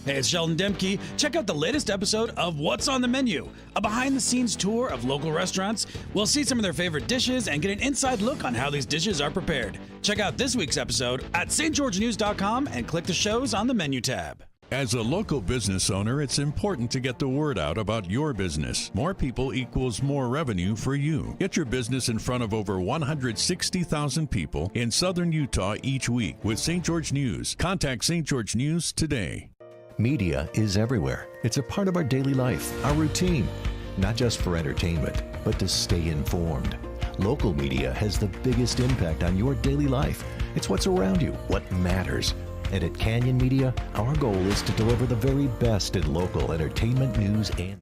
Hey, it's Sheldon Demke. Check out the latest episode of What's on the Menu, a behind-the-scenes tour of local restaurants. We'll see some of their favorite dishes and get an inside look on how these dishes are prepared. Check out this week's episode at stgeorgenews.com and click the shows on the menu tab. As a local business owner, it's important to get the word out about your business. More people equals more revenue for you. Get your business in front of over 160,000 people in southern Utah each week with St. George News. Contact St. George News today. Media is everywhere. It's a part of our daily life, our routine. Not just for entertainment, but to stay informed. Local media has the biggest impact on your daily life. It's what's around you, what matters. And at Canyon Media, our goal is to deliver the very best in local entertainment, news, and...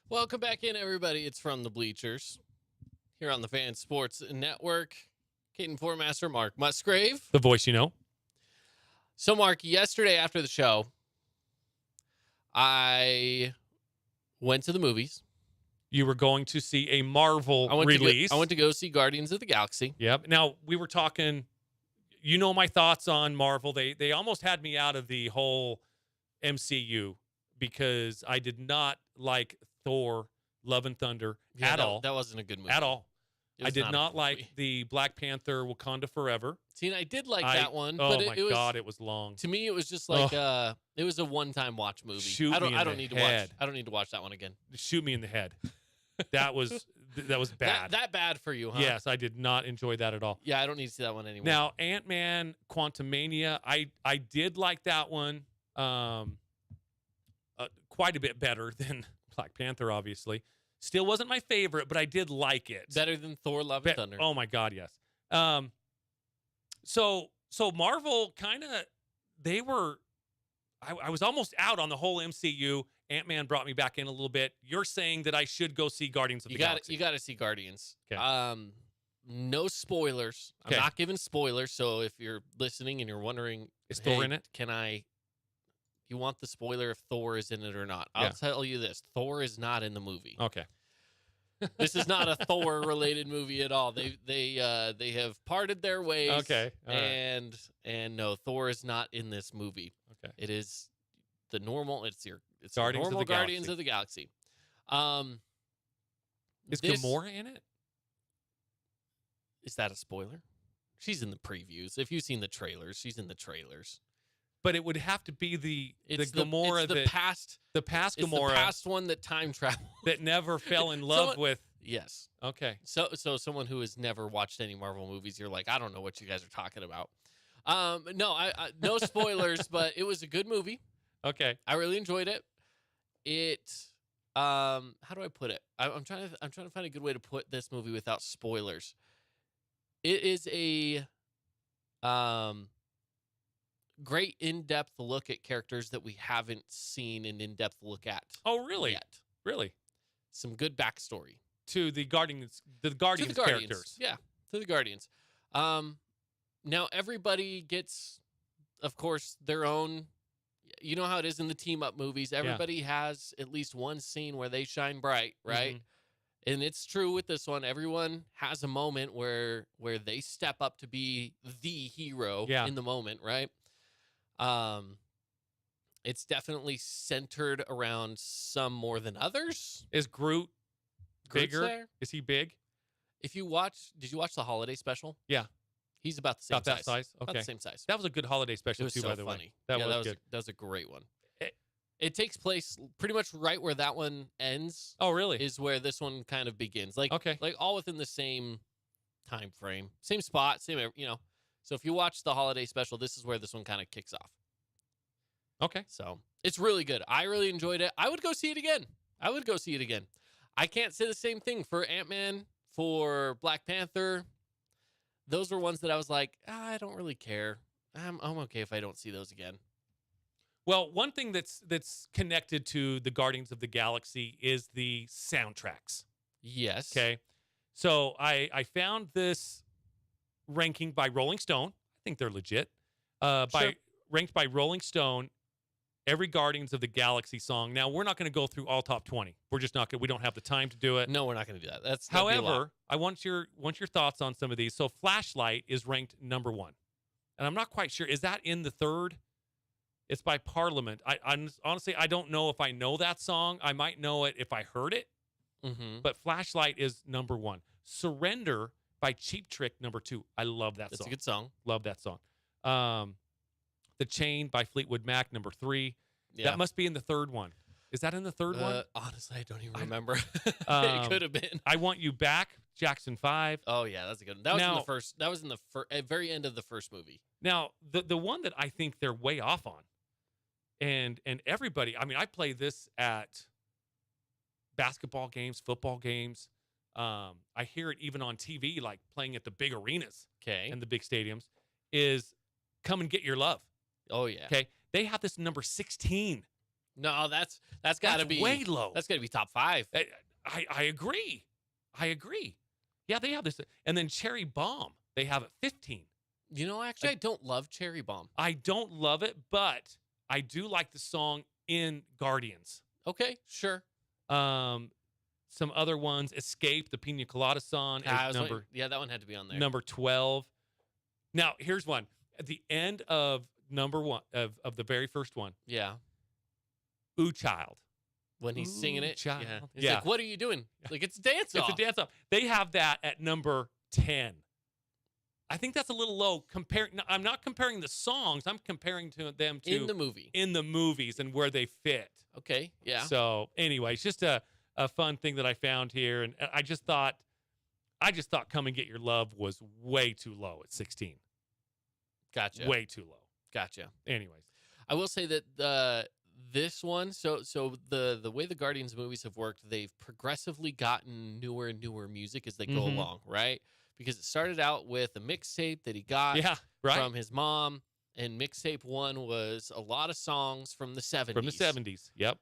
Welcome back in, everybody. It's From the Bleachers here on the Fan Sports Network. Caden Formaster, Mark Musgrave. The voice you know. So, Mark, yesterday after the show, I went to the movies. You were going to see a Marvel release. I went to go see Guardians of the Galaxy. Yep. Now, we were talking... You know my thoughts on Marvel. They almost had me out of the whole MCU because I did not like Thor, Love and Thunder at all. That wasn't a good movie. At all. I did not a not good like movie. the Black Panther Wakanda Forever. See, and I did like that one. Oh but my God, it was long. To me, it was just like it was a one-time watch movie. Shoot I don't me in the need head. to watch. I don't need to watch that one again. Shoot me in the head. That was bad. That bad for you, huh? Yes, I did not enjoy that at all. Yeah, I don't need to see that one anymore. Now, Ant-Man Quantumania, I did like that one quite a bit better than Black Panther, obviously. Still wasn't my favorite, but I did like it. Better than Thor: Love and Thunder. Oh my God, yes. So Marvel kind of, they were, I was almost out on the whole MCU. Ant-Man brought me back in a little bit. You're saying that I should go see Guardians of the Galaxy. You got to see Guardians. Okay. No spoilers. Okay. I'm not giving spoilers. So if you're listening and you're wondering, Is Thor in it? You want the spoiler if Thor is in it or not? I'll tell you this: Thor is not in the movie. Okay. This is not a Thor related movie at all. They have parted their ways. Okay. All right. And no, Thor is not in this movie. Okay. It is the normal. It's your Guardians of normal the Guardians Galaxy. of the Galaxy. Is this- Gamora in it? Is that a spoiler? She's in the previews. If you've seen the trailers, she's in the trailers. But it would have to be the It's Gamora it's the that past. the past It's Gamora the past one that time traveled. that never fell in love Someone- with. Yes. Okay. So someone who has never watched any Marvel movies, you're like, I don't know what you guys are talking about. No, I no spoilers, but it was a good movie. Okay. I really enjoyed it. How do I put it? I'm trying to find a good way to put this movie without spoilers. It is a great in-depth look at characters that we haven't seen an in-depth look at. Oh, really? Yet. Really? Some good backstory. To the Guardians To the Guardians. characters. Yeah, to the Guardians. Now everybody gets, of course, their own. You know how it is in the team up movies. Everybody has at least one scene where they shine bright, right? Mhm. And it's true with this one. Everyone has a moment where they step up to be the hero Yeah. in the moment, right? It's definitely centered around some more than others. Is Groot Groot's bigger? there. Is he big? Did you watch the holiday special? Yeah. He's about the same About that size? About Okay. the same size. That was a good holiday It special was too, so by the funny. way. That Yeah, was good. that was a great one. Eh. It takes place pretty much right where that one ends Oh, really? is where this one kind of begins. Like Okay. like all within the same time frame, same spot, same. So if you watch the holiday special, this is where this one kind of kicks off. Okay. So it's really good. I really enjoyed it. I would go see it again. I can't say the same thing for Ant-Man, for Black Panther. Those were ones that I was like, I don't really care. I'm okay if I don't see those again. Well, one thing that's connected to the Guardians of the Galaxy is the soundtracks. Yes. Okay. So I found this ranking by Rolling Stone. I think they're legit. Sure. Ranked by Rolling Stone, every Guardians of the Galaxy song. Now, we're not going to go through all top 20. We're just not going to, we don't have the time to do it. No, we're not going to do that. That'd be a lot. However, I want your thoughts on some of these. So Flashlight is ranked number 1. And I'm not quite sure. Is that in the third? It's by Parliament. I honestly, I don't know if I know that song. I might know it if I heard it. Mm-hmm. But Flashlight is number 1. Surrender by Cheap Trick, number 2. I love that That's song. a good song. Love that song. The Chain by Fleetwood Mac, number 3. Yeah. That must be in the third one. Is that in the third one? Honestly, I don't even remember. Um, It could have been. I Want You Back, Jackson 5. Oh yeah, that's a good one. That was in Now- the first. That was in the very end of the first movie. Now, the one that I think they're way off on, and everybody, I mean, I play this at basketball games, football games. I hear it even on TV, like playing at the big arenas Okay. and the big stadiums, is Come and Get Your Love. Oh yeah. Okay. They have this number 16. No, that's got to That's be way low. That's got to be top 5. I agree. Yeah, they have this. And then Cherry Bomb, they have it 15. You know, actually, I don't love Cherry Bomb. I don't love it, but I do like the song in Guardians. Okay, sure. Some other ones, Escape, the Pina Colada song, Ah, is yeah, that one had to be on there. number 12. Now, here's one. At the end of number 1, of the very first one, Yeah. Ooh Child. when he's singing it. Child. Yeah. He's Yeah. like, what are you doing? Like, it's a dance off. It's a dance off. They have that at number 10. I think that's a little low. I'm not comparing the songs. I'm comparing them to in the movie. In the movies and where they fit. Okay, yeah. So anyway, it's just a fun thing that I found here. And I just thought Come and Get Your Love was way too low at 16. Gotcha. Way too low. Gotcha. Anyways. I will say that this one, so the way the Guardians movies have worked, they've progressively gotten newer and newer music as they go along, right? Because it started out with a mixtape that he got from his mom, and mixtape 1 was a lot of songs from the 70s. From the 70s, yep.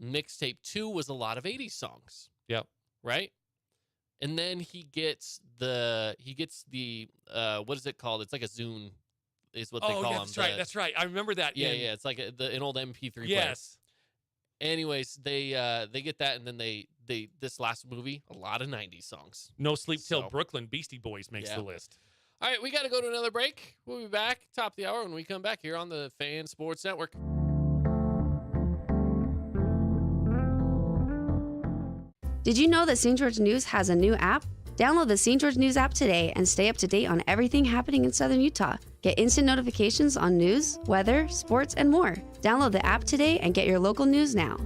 Mixtape 2 was a lot of 80s songs. Yep. Right? And then he gets the what is it called? It's like a Zune is what they call them. That's right. I remember that. Yeah, it's like an old MP3 player. Yes. Anyways, they get that, and then they this last movie, a lot of 90s songs. No Sleep Till Brooklyn, Beastie Boys makes the list. All right, we got to go to another break. We'll be back top of the hour when we come back here on the Fan Sports Network. Did you know that St. George News has a new app? Download the St. George News app today and stay up to date on everything happening in Southern Utah. Get instant notifications on news, weather, sports, and more. Download the app today and get your local news now.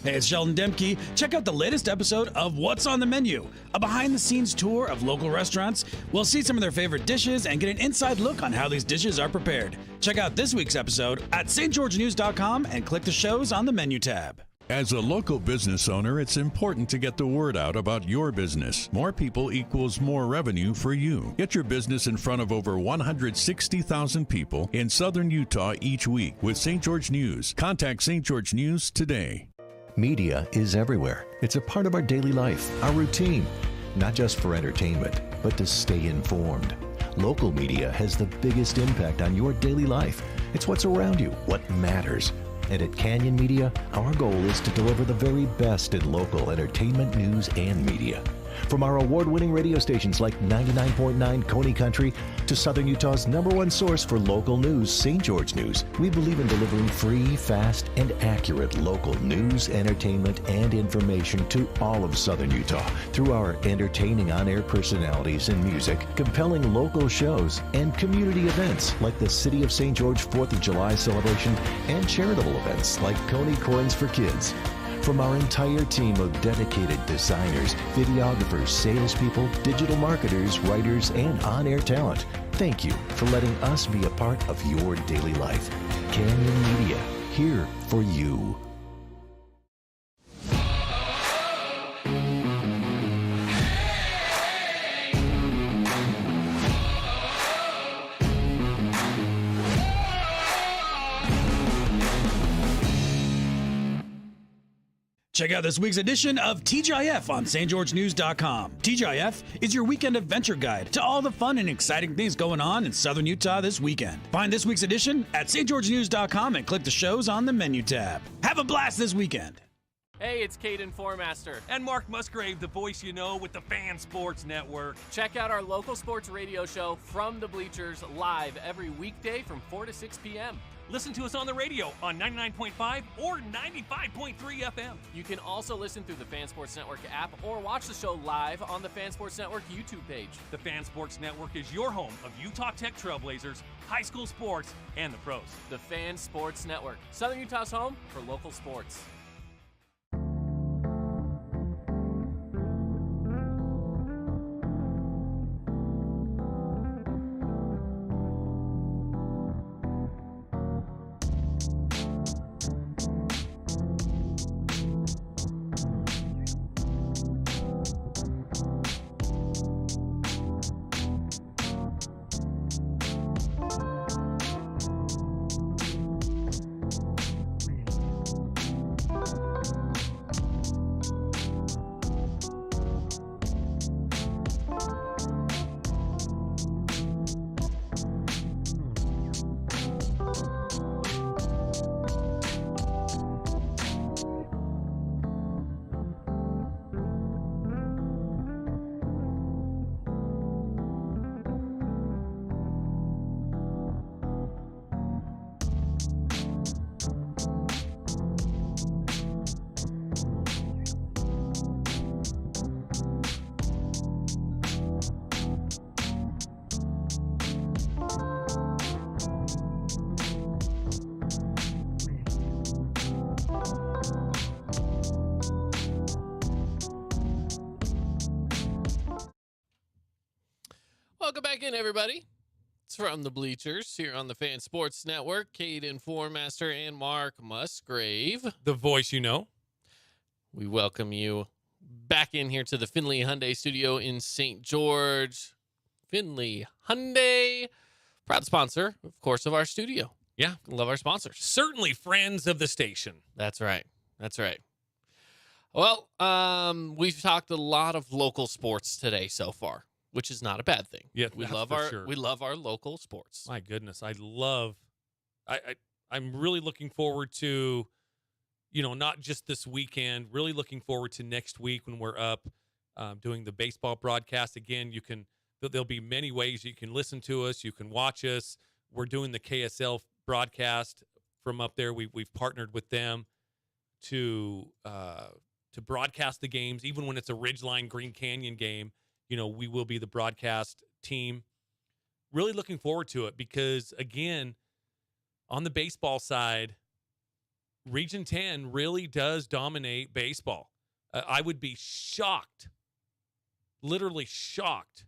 Hey, it's Sheldon Demke. Check out the latest episode of What's on the Menu, a behind-the-scenes tour of local restaurants. We'll see some of their favorite dishes and get an inside look on how these dishes are prepared. Check out this week's episode at stgeorgenews.com and click the shows on the menu tab. As a local business owner, it's important to get the word out about your business. More people equals more revenue for you. Get your business in front of over 160,000 people in southern Utah each week with St. George News. Contact St. George News today. Media is everywhere. It's a part of our daily life, our routine. Not just for entertainment, but to stay informed. Local media has the biggest impact on your daily life. It's what's around you, what matters. And at Canyon Media, our goal is to deliver the very best in local entertainment, news, and media. From our award-winning radio stations like 99.9 Coney Country to Southern Utah's #1 source for local news, St. George News, we believe in delivering free, fast, and accurate local news, entertainment, and information to all of Southern Utah through our entertaining on-air personalities and music, compelling local shows, and community events like the City of St. George 4th of July celebration and charitable events like Coney Coins for Kids. From our entire team of dedicated designers, videographers, salespeople, digital marketers, writers, and on-air talent, thank you for letting us be a part of your daily life. Canyon Media, here for you. Check out this week's edition of TGIF on stgeorgenews.com. TGIF is your weekend adventure guide to all the fun and exciting things going on in southern Utah this weekend. Find this week's edition at stgeorgenews.com and click the shows on the menu tab. Have a blast this weekend. Hey, it's Caden Formaster. And Mark Musgrave, the voice you know with the Fan Sports Network. Check out our local sports radio show From the Bleachers live every weekday from 4 to 6 p.m. Listen to us on the radio on 99.5 or 95.3 FM. You can also listen through the Fan Sports Network app or watch the show live on the Fan Sports Network YouTube page. The Fan Sports Network is your home of Utah Tech Trailblazers, high school sports, and the pros. The Fan Sports Network, Southern Utah's home for local sports. back in, everybody. It's From the Bleachers here on the Fan Sports Network. Caden Formaster and Mark Musgrave. The voice you know. We welcome you back in here to the Findlay Hyundai studio in St. George. Findlay Hyundai, proud sponsor, of course, of our studio. Yeah. Love our sponsors. Certainly friends of the station. That's right. That's right. Well, we've talked a lot of local sports today so far, which is not a bad thing. Yeah, we that's love for our sure. we love our local sports. My goodness, I'm really looking forward to, not just this weekend, really looking forward to next week when we're up doing the baseball broadcast. Again, there'll be many ways you can listen to us. You can watch us. We're doing the KSL broadcast from up there. We've partnered with them to broadcast the games, even when it's a Ridgeline Green Canyon game. We will be the broadcast team. Really looking forward to it because, again, on the baseball side, Region 10 really does dominate baseball. I would be shocked, literally shocked,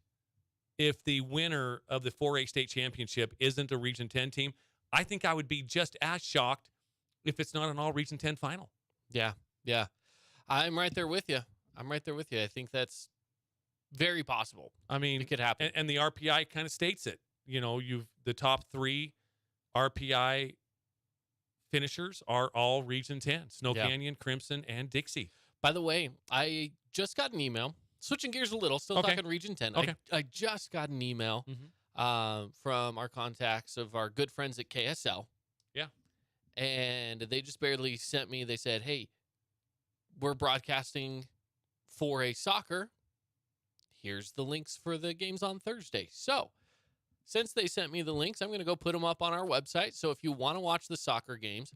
if the winner of the 4A state championship isn't a Region 10 team. I think I would be just as shocked if it's not an all Region 10 final. Yeah. I'm right there with you. I think that's very possible. I mean, it could happen. And the RPI kind of states it. You've the top 3 RPI finishers are all Region 10, Snow Canyon, Crimson, and Dixie. By the way, I just got an email, switching gears a little, still talking Region 10. Okay. I just got an email from our contacts of our good friends at KSL. Yeah. And they just barely sent me, they said, hey, we're broadcasting 4A soccer. Here's the links for the games on Thursday. So, since they sent me the links, I'm going to go put them up on our website. So if you want to watch the soccer games,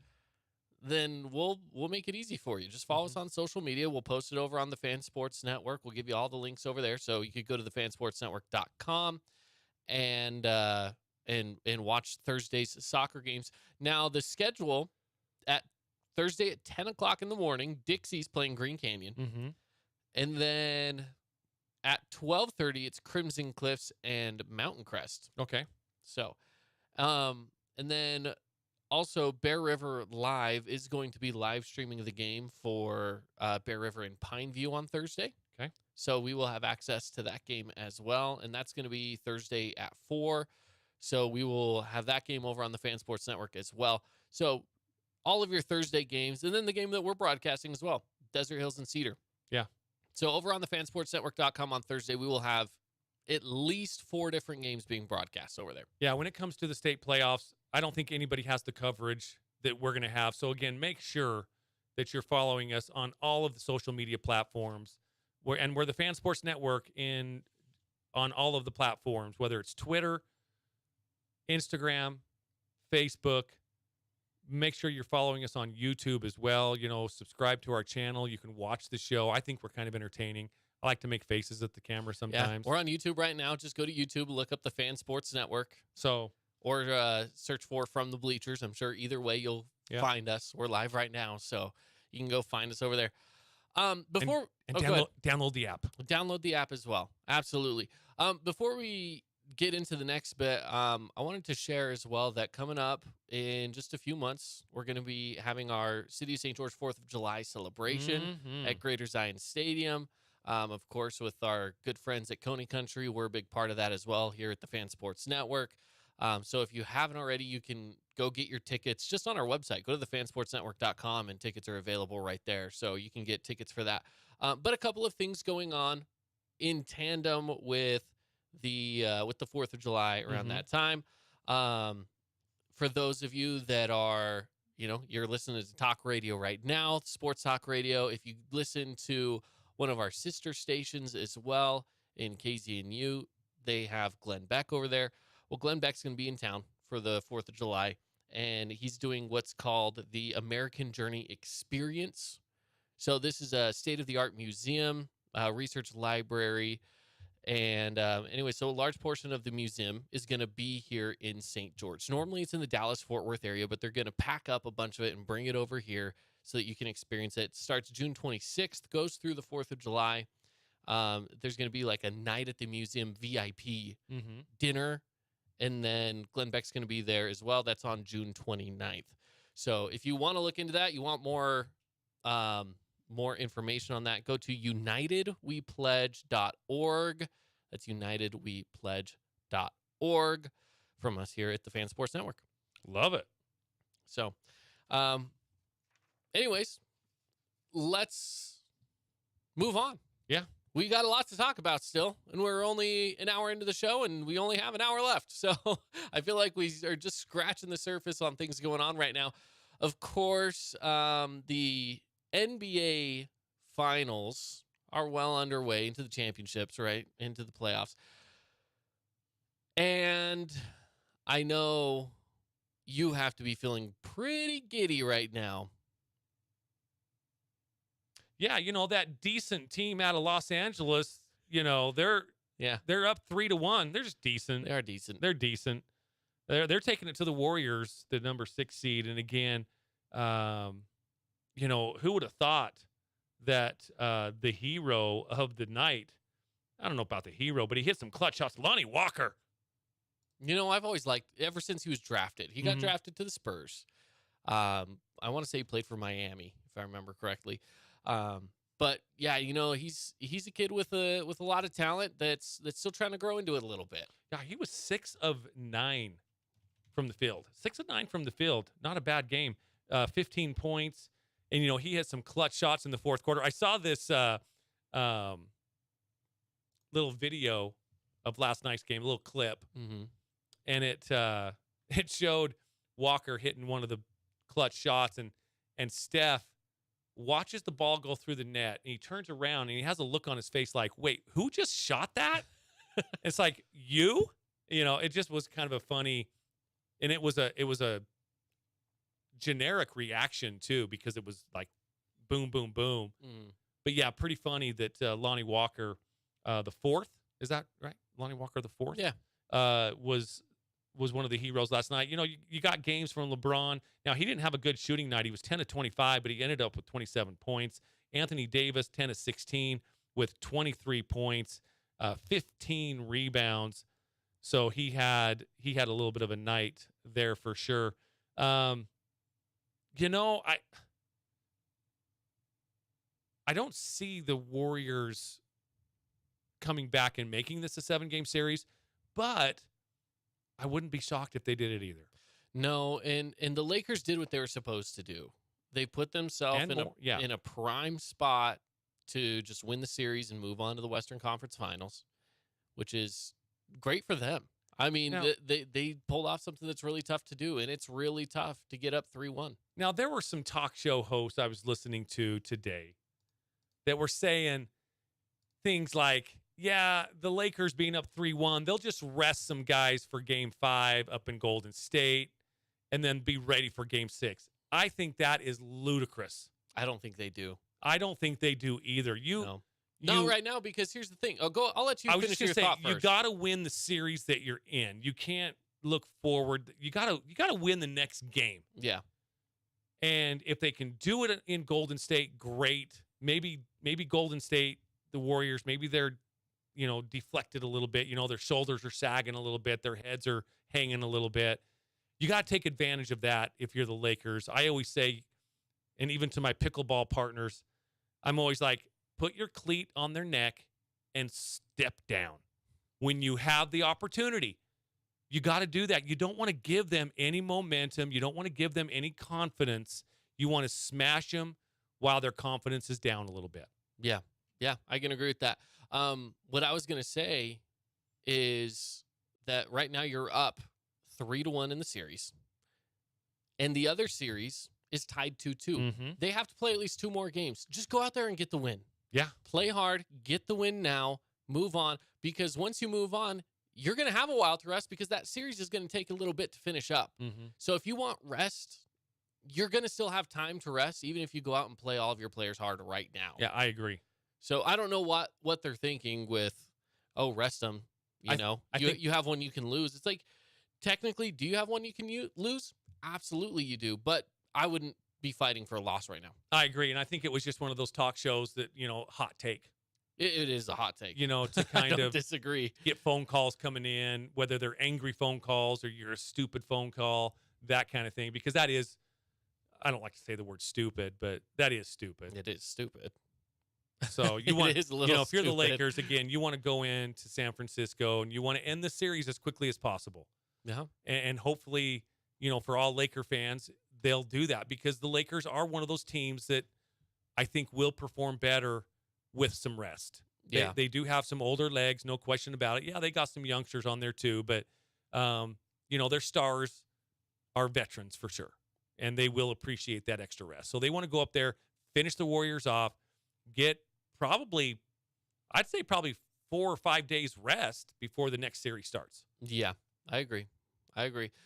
then we'll make it easy for you. Just follow us on social media. We'll post it over on the Fan Sports Network. We'll give you all the links over there. So you could go to thefansportsnetwork.com and watch Thursday's soccer games. Now, the schedule at Thursday at 10 o'clock in the morning, Dixie's playing Green Canyon. Mm-hmm. And then at 12:30, it's Crimson Cliffs and Mountain Crest. Okay. So, and then also Bear River Live is going to be live streaming the game for Bear River and Pineview on Thursday. Okay. So we will have access to that game as well, and that's going to be Thursday at 4. So we will have that game over on the Fan Sports Network as well. So all of your Thursday games, and then the game that we're broadcasting as well, Desert Hills and Cedar. Yeah. So over on the fansportsnetwork.com on Thursday, we will have at least 4 different games being broadcast over there. Yeah, when it comes to the state playoffs, I don't think anybody has the coverage that we're going to have. So, again, make sure that you're following us on all of the social media platforms. We're the Fan Sports Network on all of the platforms, whether it's Twitter, Instagram, Facebook. Make sure you're following us on YouTube as well. Subscribe to our channel. You can watch the show. I think we're kind of entertaining. I like to make faces at the camera sometimes. Yeah, we're on YouTube right now. Just go to YouTube, look up the Fan Sports Network. So, or search for From the Bleachers. I'm sure either way you'll find us. We're live right now, so you can go find us over there. Download the app. Download the app as well. Absolutely. Before we get into the next bit, I wanted to share as well that coming up in just a few months, we're going to be having our City of St. George 4th of July celebration at Greater Zion Stadium. Of course, with our good friends at Coney Country, we're a big part of that as well here at the Fan Sports Network. So if you haven't already, you can go get your tickets just on our website. Go to thefansportsnetwork.com and tickets are available right there. So you can get tickets for that. But a couple of things going on in tandem with the 4th of July around that time. For those of you that are, you're listening to talk radio right now, sports talk radio. If you listen to one of our sister stations as well in KZNU, they have Glenn Beck over there. Well, Glenn Beck's going to be in town for the 4th of July, and he's doing what's called the American Journey Experience. So this is a state-of-the-art museum, research library, and anyway, so a large portion of the museum is going to be here in St. George. Normally it's in the Dallas-Fort Worth area, but they're going to pack up a bunch of it and bring it over here so that you can experience it. It starts June 26th, goes through the 4th of July. There's going to be like a night at the museum VIP dinner. And then Glenn Beck's going to be there as well. That's on June 29th. So if you want to look into that, you want more information on that, go to unitedwepledge.org. That's unitedwepledge.org from us here at the Fan Sports Network. Love it. So, anyways, let's move on. Yeah. We got a lot to talk about still, and we're only an hour into the show, and we only have an hour left. So I feel like we are just scratching the surface on things going on right now. Of course, the NBA finals are well underway into the championships, right? Into the playoffs. And I know you have to be feeling pretty giddy right now. Yeah, that decent team out of Los Angeles, they're up 3-1. They're just decent. They are decent. They're decent. They're taking it to the Warriors, the number 6 seed. And again, who would have thought that the hero of the night, I don't know about the hero, but he hit some clutch shots. Lonnie Walker. I've always liked, ever since he was drafted, he got drafted to the Spurs. I want to say he played for Miami, if I remember correctly. But yeah, he's a kid with a lot of talent that's still trying to grow into it a little bit. Yeah, he was 6 of 9 from the field. 6 of 9 from the field. Not a bad game. 15 points. And, he had some clutch shots in the fourth quarter. I saw this little video of last night's game, a little clip. And it showed Walker hitting one of the clutch shots, and Steph watches the ball go through the net, and he turns around, and he has a look on his face like, wait, who just shot that? It's like, you? It just was kind of a funny, and it was a generic reaction too, because it was like boom, boom, boom. But yeah, pretty funny that Lonnie Walker, the fourth, is that right? Lonnie Walker the fourth? Yeah. Was one of the heroes last night. You got games from LeBron. Now, he didn't have a good shooting night. He was 10 of 25, but he ended up with 27 points. Anthony Davis, 10 of 16 with 23 points, 15 rebounds. So he had a little bit of a night there for sure. I don't see the Warriors coming back and making this a 7-game series, but I wouldn't be shocked if they did it either. No, and the Lakers did what they were supposed to do. They put themselves in a prime spot to just win the series and move on to the Western Conference Finals, which is great for them. I mean, they pulled off something that's really tough to do, and it's really tough to get up 3-1. Now, there were some talk show hosts I was listening to today that were saying things like, yeah, the Lakers being up 3-1, they'll just rest some guys for Game 5 up in Golden State and then be ready for Game 6. I think that is ludicrous. I don't think they do. I don't think they do either. Not right now, because here's the thing. I'll let you finish your thought first. You got to win the series that you're in. You can't look forward. You got to win the next game. Yeah. And if they can do it in Golden State, great. Maybe Golden State, the Warriors, maybe they're deflected a little bit. Their shoulders are sagging a little bit. Their heads are hanging a little bit. You got to take advantage of that if you're the Lakers. I always say, and even to my pickleball partners, I'm always like, put your cleat on their neck and step down when you have the opportunity. You got to do that. You don't want to give them any momentum. You don't want to give them any confidence. You want to smash them while their confidence is down a little bit. Yeah. Yeah, I can agree with that. What I was going to say is that right now you're up 3-1 in the series, and the other series is tied 2-2. They have to play at least 2 more games. Just go out there and get the win. Yeah. Play hard, get the win now, move on, because once you move on, you're going to have a while to rest, because that series is going to take a little bit to finish up. So if you want rest, you're going to still have time to rest, even if you go out and play all of your players hard right now. Yeah, I agree. So I don't know what they're thinking with, rest them. You have one you can lose. It's like, technically, do you have one you can lose? Absolutely you do. But I wouldn't be fighting for a loss right now. I agree. And I think it was just one of those talk shows that, hot take. It is a hot take. To kind I don't of disagree. get phone calls coming in, whether they're angry phone calls or you're a stupid phone call, that kind of thing. Because that is, I don't like to say the word stupid, but that is stupid. It is stupid. So you want, It is a little if you're the stupid. Lakers, again, you want to go into San Francisco and you want to end the series as quickly as possible. Yeah. And hopefully, for all Laker fans, they'll do that because the Lakers are one of those teams that I think will perform better with some rest. Yeah. They do have some older legs, no question about it. Yeah, they got some youngsters on there too, but, their stars are veterans for sure, and they will appreciate that extra rest. So they want to go up there, finish the Warriors off, get probably 4 or 5 days rest before the next series starts. Yeah, I agree.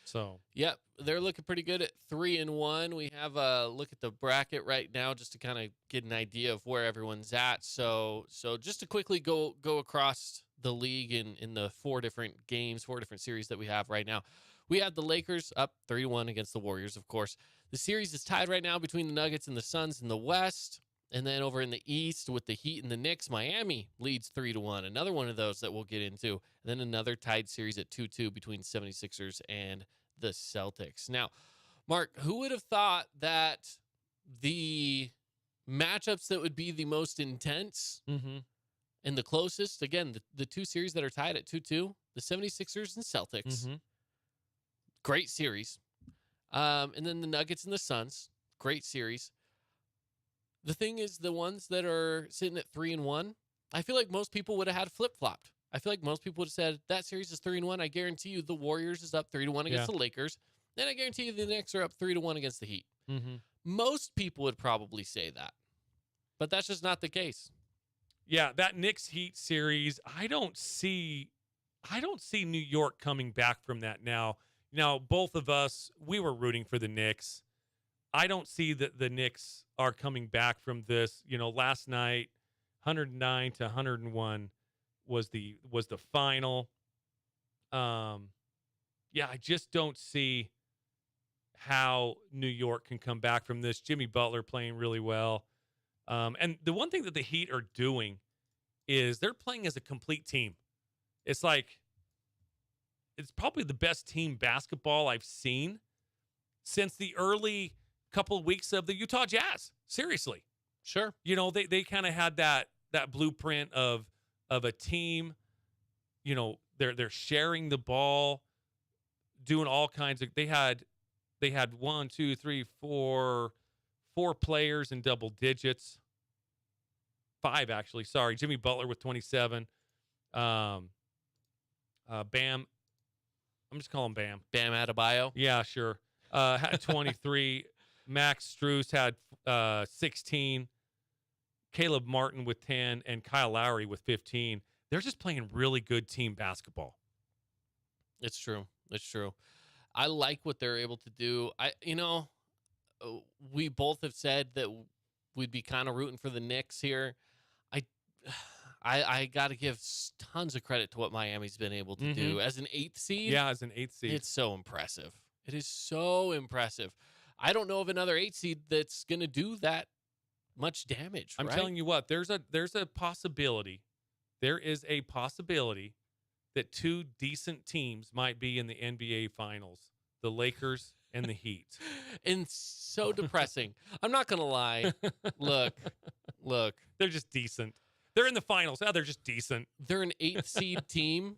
So, Yep, they're looking pretty good at 3-1. We have a look at the bracket right now just to kind of get an idea of where everyone's at. So just to quickly go across the league in the 4 different series that we have right now. We have the Lakers up 3-1 against the Warriors, of course. The series is tied right now between the Nuggets and the Suns in the West. And then over in the East with the Heat and the Knicks, Miami leads 3-1. Another one of those that we'll get into. And then another tied series at 2-2 between 76ers and the Celtics. Now, Mark, who would have thought that the matchups that would be the most intense and the closest, again, the 2 series that are tied at 2-2, the 76ers and Celtics. Great series. And then the Nuggets and the Suns, great series. The thing is, the ones that are sitting at 3-1, I feel like most people would have had flip-flopped. I feel like most people would have said, that series is 3-1. I guarantee you the Warriors is up 3-1 against the Lakers. Then I guarantee you the Knicks are up 3-1 against the Heat. Most people would probably say that. But that's just not the case. Yeah, that Knicks-Heat series, I don't see New York coming back from that now. Now, both of us, we were rooting for the Knicks. I don't see that the Knicks are coming back from this. Last night, 109 to 101 was the final. I just don't see how New York can come back from this. Jimmy Butler playing really well. And the one thing that the Heat are doing is they're playing as a complete team. It's like, it's probably the best team basketball I've seen since the early couple of weeks of the Utah Jazz. Seriously. Sure. They kind of had that blueprint of a team. They're sharing the ball, doing all kinds of. They had 1, 2, 3, 4 players in double digits. 5 actually. Sorry, Jimmy Butler with 27. Bam. I'm just calling Bam. Bam Adebayo. Yeah, sure. Had 23. Max Strus had 16. Caleb Martin with 10 and Kyle Lowry with 15. They're just playing really good team basketball. It's true. I like what they're able to do. We both have said that we'd be kind of rooting for the Knicks here. I got to give tons of credit to what Miami's been able to do as an 8th seed. Yeah, as an 8th seed. It's so impressive. It is so impressive. I don't know of another 8 seed that's going to do that much damage. I'm right? telling you what, there's a possibility. There is a possibility that 2 decent teams might be in the NBA Finals, the Lakers and the Heat. And so depressing. I'm not going to lie. Look. They're just decent. They're in the finals. Oh, they're just decent. They're an 8th seed team.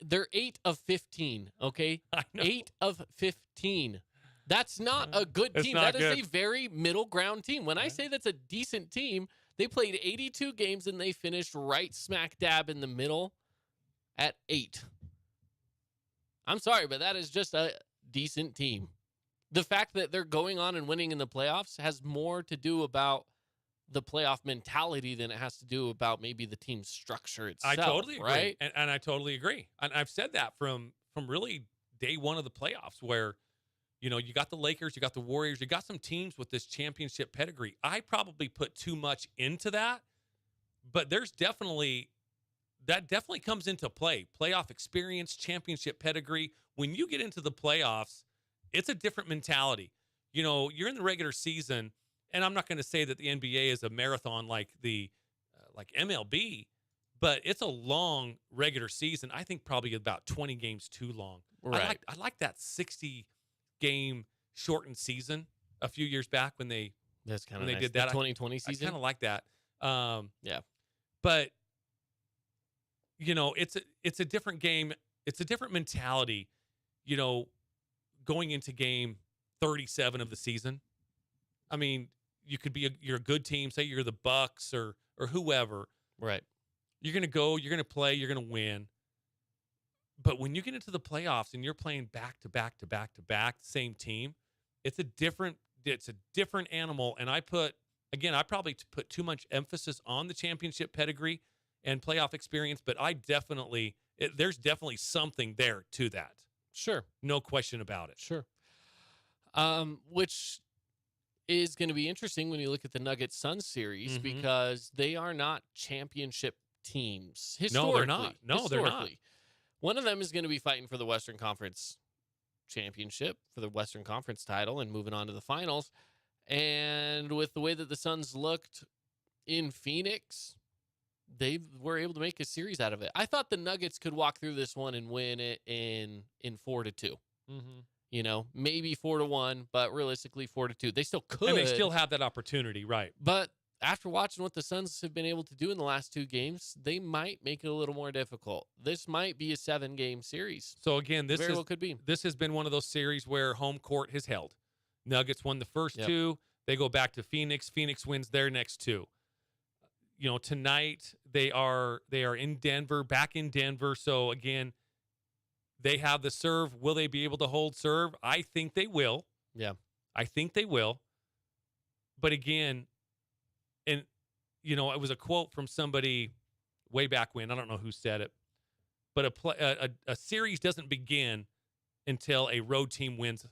They're 8 of 15, okay? I know. 8 of 15. That's not a good team. That is a very middle ground team. When I say that's a decent team, they played 82 games and they finished right smack dab in the middle at 8. I'm sorry, but that is just a decent team. The fact that they're going on and winning in the playoffs has more to do about the playoff mentality than it has to do about maybe the team structure itself. I totally agree. Right? And I totally agree. And I've said that from really day one of the playoffs where, you got the Lakers, you got the Warriors, you got some teams with this championship pedigree. I probably put too much into that, but that definitely comes into play. Playoff experience, championship pedigree. When you get into the playoffs, it's a different mentality. You're in the regular season, and I'm not going to say that the NBA is a marathon like the like MLB, but it's a long regular season. I think probably about 20 games too long. Right. I like that 60 game shortened season a few years back when they That's kind of they nice. did The that. 2020 I season. kind of like that. Yeah. But it's a different game. It's a different mentality, going into game 37 of the season. I mean, you could be you're a good team, say you're the Bucks or whoever. Right. You're going to go, you're going to play, you're going to win. But when you get into the playoffs and you're playing back to back to back to back, same team, it's a different animal. And I probably put too much emphasis on the championship pedigree and playoff experience, but there's definitely something there to that. Sure. No question about it. Sure. Which is going to be interesting when you look at the Nuggets Suns series because they are not championship teams. No, they're not. No, they're not. One of them is going to be fighting for the Western Conference championship, for the Western Conference title, and moving on to the finals. And with the way that the Suns looked in Phoenix, they were able to make a series out of it. I thought the Nuggets could walk through this one and win it in 4-2. Maybe 4-1, but realistically 4-2. They still could. And they still have that opportunity, right? But after watching what the Suns have been able to do in the last 2 games, they might make it a little more difficult. This might be a 7-game series. So again, this could be. This has been one of those series where home court has held. Nuggets won the first 2. They go back to Phoenix. Phoenix wins their next 2. Tonight they are in Denver, back in Denver. So again, they have the serve. Will they be able to hold serve? I think they will. Yeah. I think they will. But again, and it was a quote from somebody way back when. I don't know who said it. But a series doesn't begin until a road team wins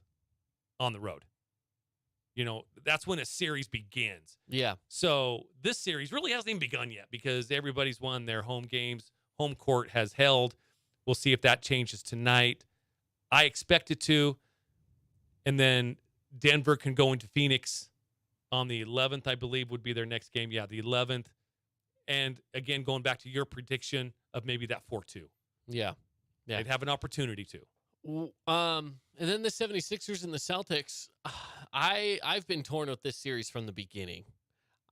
on the road. That's when a series begins. Yeah. So this series really hasn't even begun yet because everybody's won their home games. Home court has held. We'll see if that changes tonight. I expect it to. And then Denver can go into Phoenix on the 11th, I believe, would be their next game. Yeah, the 11th. And again, going back to your prediction of maybe that 4-2. Yeah. They'd have an opportunity to. And then the 76ers and the Celtics, I've been torn with this series from the beginning.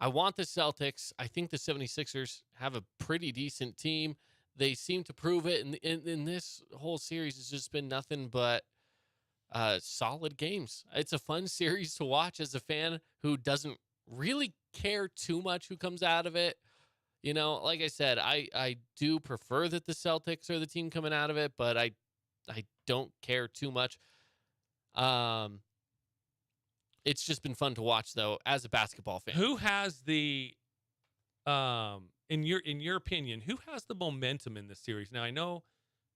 I want the Celtics. I think the 76ers have a pretty decent team. They seem to prove it. And in this whole series has just been nothing but solid games. It's a fun series to watch as a fan who doesn't really care too much who comes out of it. Like I said, I do prefer that the Celtics are the team coming out of it, but I don't care too much. It's just been fun to watch, though, as a basketball fan. Who has the, in your opinion, who has the momentum in this series? Now, I know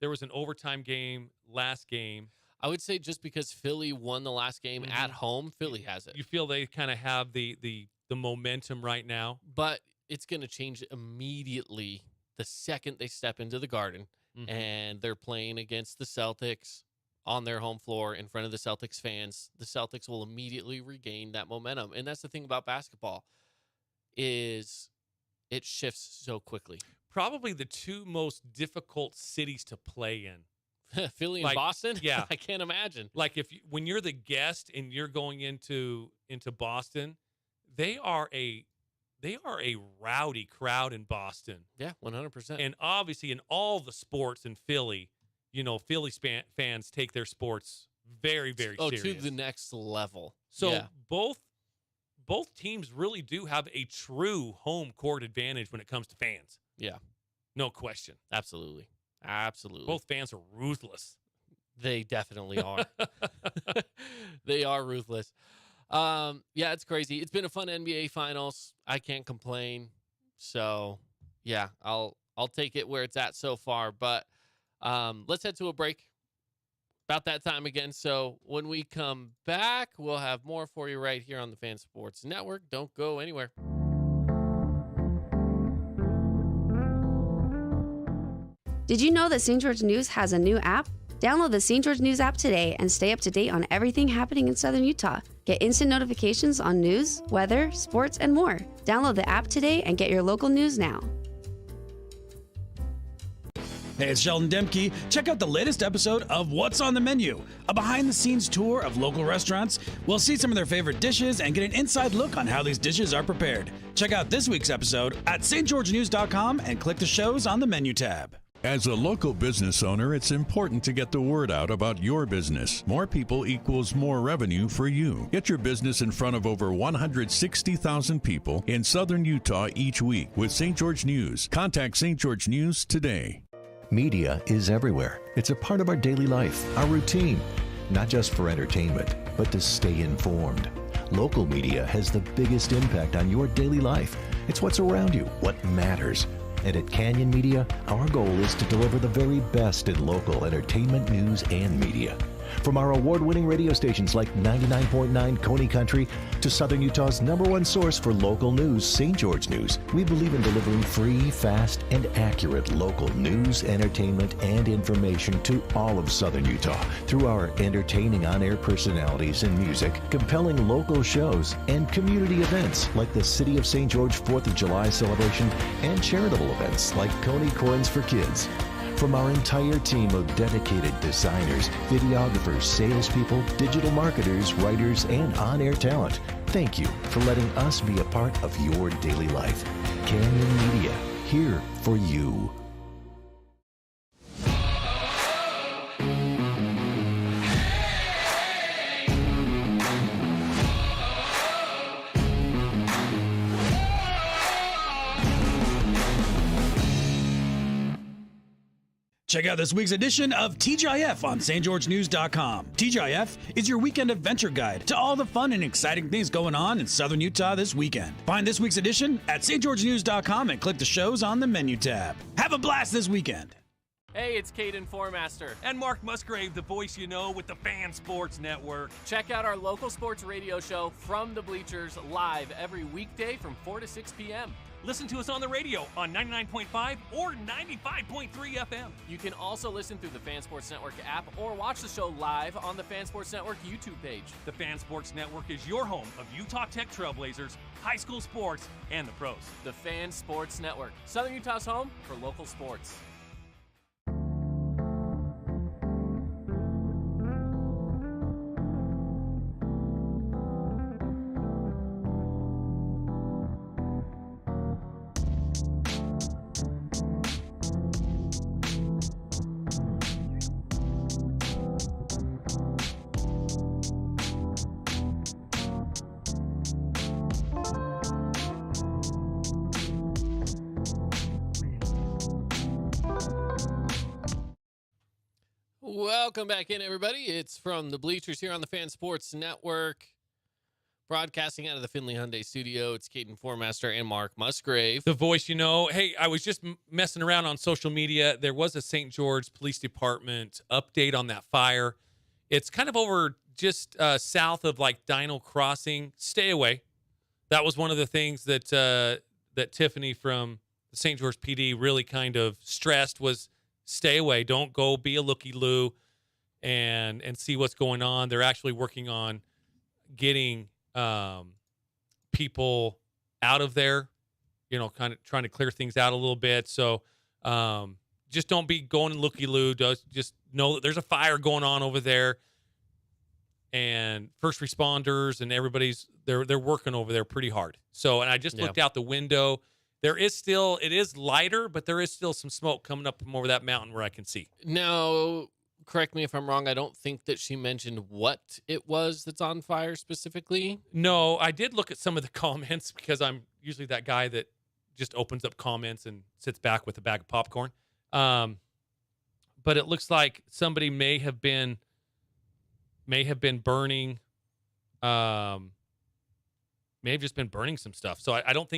there was an overtime game last game. I would say just because Philly won the last game at home, Philly has it. You feel they kind of have the momentum right now? But it's going to change immediately the second they step into the Garden. And they're playing against the Celtics on their home floor in front of the Celtics fans. The Celtics will immediately regain that momentum. And that's the thing about basketball is it shifts so quickly. Probably the 2 most difficult cities to play in. Philly and Boston? Yeah. I can't imagine. Like when you're the guest and you're going into Boston, they are a rowdy crowd in Boston. Yeah, 100%. And obviously in all the sports in Philly, Philly fans take their sports very, very serious. To the next level. So both teams really do have a true home court advantage when it comes to fans. Yeah. No question. Absolutely. Both fans are ruthless. They definitely are. They are ruthless. It's crazy. It's been a fun NBA Finals. I can't complain. So, yeah, I'll take it where it's at so far. But let's head to a break. About that time again. So when we come back, we'll have more for you right here on the Fan Sports Network. Don't go anywhere. Did you know that St. George News has a new app? Download the St. George News app today and stay up to date on everything happening in Southern Utah. Get instant notifications on news, weather, sports, and more. Download the app today and get your local news now. Hey, it's Sheldon Demke. Check out the latest episode of What's on the Menu, a behind-the-scenes tour of local restaurants. We'll see some of their favorite dishes and get an inside look on how these dishes are prepared. Check out this week's episode at stgeorgenews.com and click the shows on the menu tab. As a local business owner, it's important to get the word out about your business. More people equals more revenue for you. Get your business in front of over 160,000 people in southern Utah each week with St. George News. Contact St. George News today. Media is everywhere. It's a part of our daily life, our routine, not just for entertainment, but to stay informed. Local media has the biggest impact on your daily life. It's what's around you, what matters. And at Canyon Media, our goal is to deliver the very best in local entertainment news and media. From our award-winning radio stations like 99.9 Coney Country to Southern Utah's #1 source for local news, St. George News, we believe in delivering free, fast, and accurate local news, entertainment, and information to all of Southern Utah through our entertaining on-air personalities and music, compelling local shows, and community events like the City of St. George 4th of July celebration and charitable events like Coney Coins for Kids. From our entire team of dedicated designers, videographers, salespeople, digital marketers, writers, and on-air talent, thank you for letting us be a part of your daily life. Canyon Media, here for you. Check out this week's edition of TGIF on stgeorgenews.com. TGIF is your weekend adventure guide to all the fun and exciting things going on in Southern Utah this weekend. Find this week's edition at stgeorgenews.com and click the shows on the menu tab. Have a blast this weekend. Hey, it's Caden Formaster. And Mark Musgrave, the voice you know with the Fan Sports Network. Check out our local sports radio show From the Bleachers live every weekday from 4 to 6 p.m. Listen to us on the radio on 99.5 or 95.3 FM. You can also listen through the Fan Sports Network app or watch the show live on the Fan Sports Network YouTube page. The Fan Sports Network is your home of Utah Tech Trailblazers, high school sports, and the pros. The Fan Sports Network, Southern Utah's home for local sports. Welcome back in, everybody. It's From the Bleachers here on the Fan Sports Network. Broadcasting out of the Findlay Hyundai studio, it's Caden Formaster and Mark Musgrave. The voice you know. Hey, I was just messing around on social media. There was a St. George Police Department update on that fire. It's kind of over just south of like Dino Crossing. Stay away. That was one of the things that that Tiffany from the St. George PD really kind of stressed was stay away. Don't go be a looky-loo and see what's going on. They're actually working on getting people out of there, you know, kind of trying to clear things out a little bit. So just don't be going looky-loo. Just know that there's a fire going on over there. And first responders and everybody's they're working over there pretty hard. So, and I just looked out the window. It is lighter, but there is still some smoke coming up from over that mountain where I can see. Now, correct me if I'm wrong. I don't think that she mentioned what it was that's on fire specifically. No, I did look at some of the comments because I'm usually that guy that just opens up comments and sits back with a bag of popcorn. But it looks like somebody may have been burning, may have just been burning some stuff. So I don't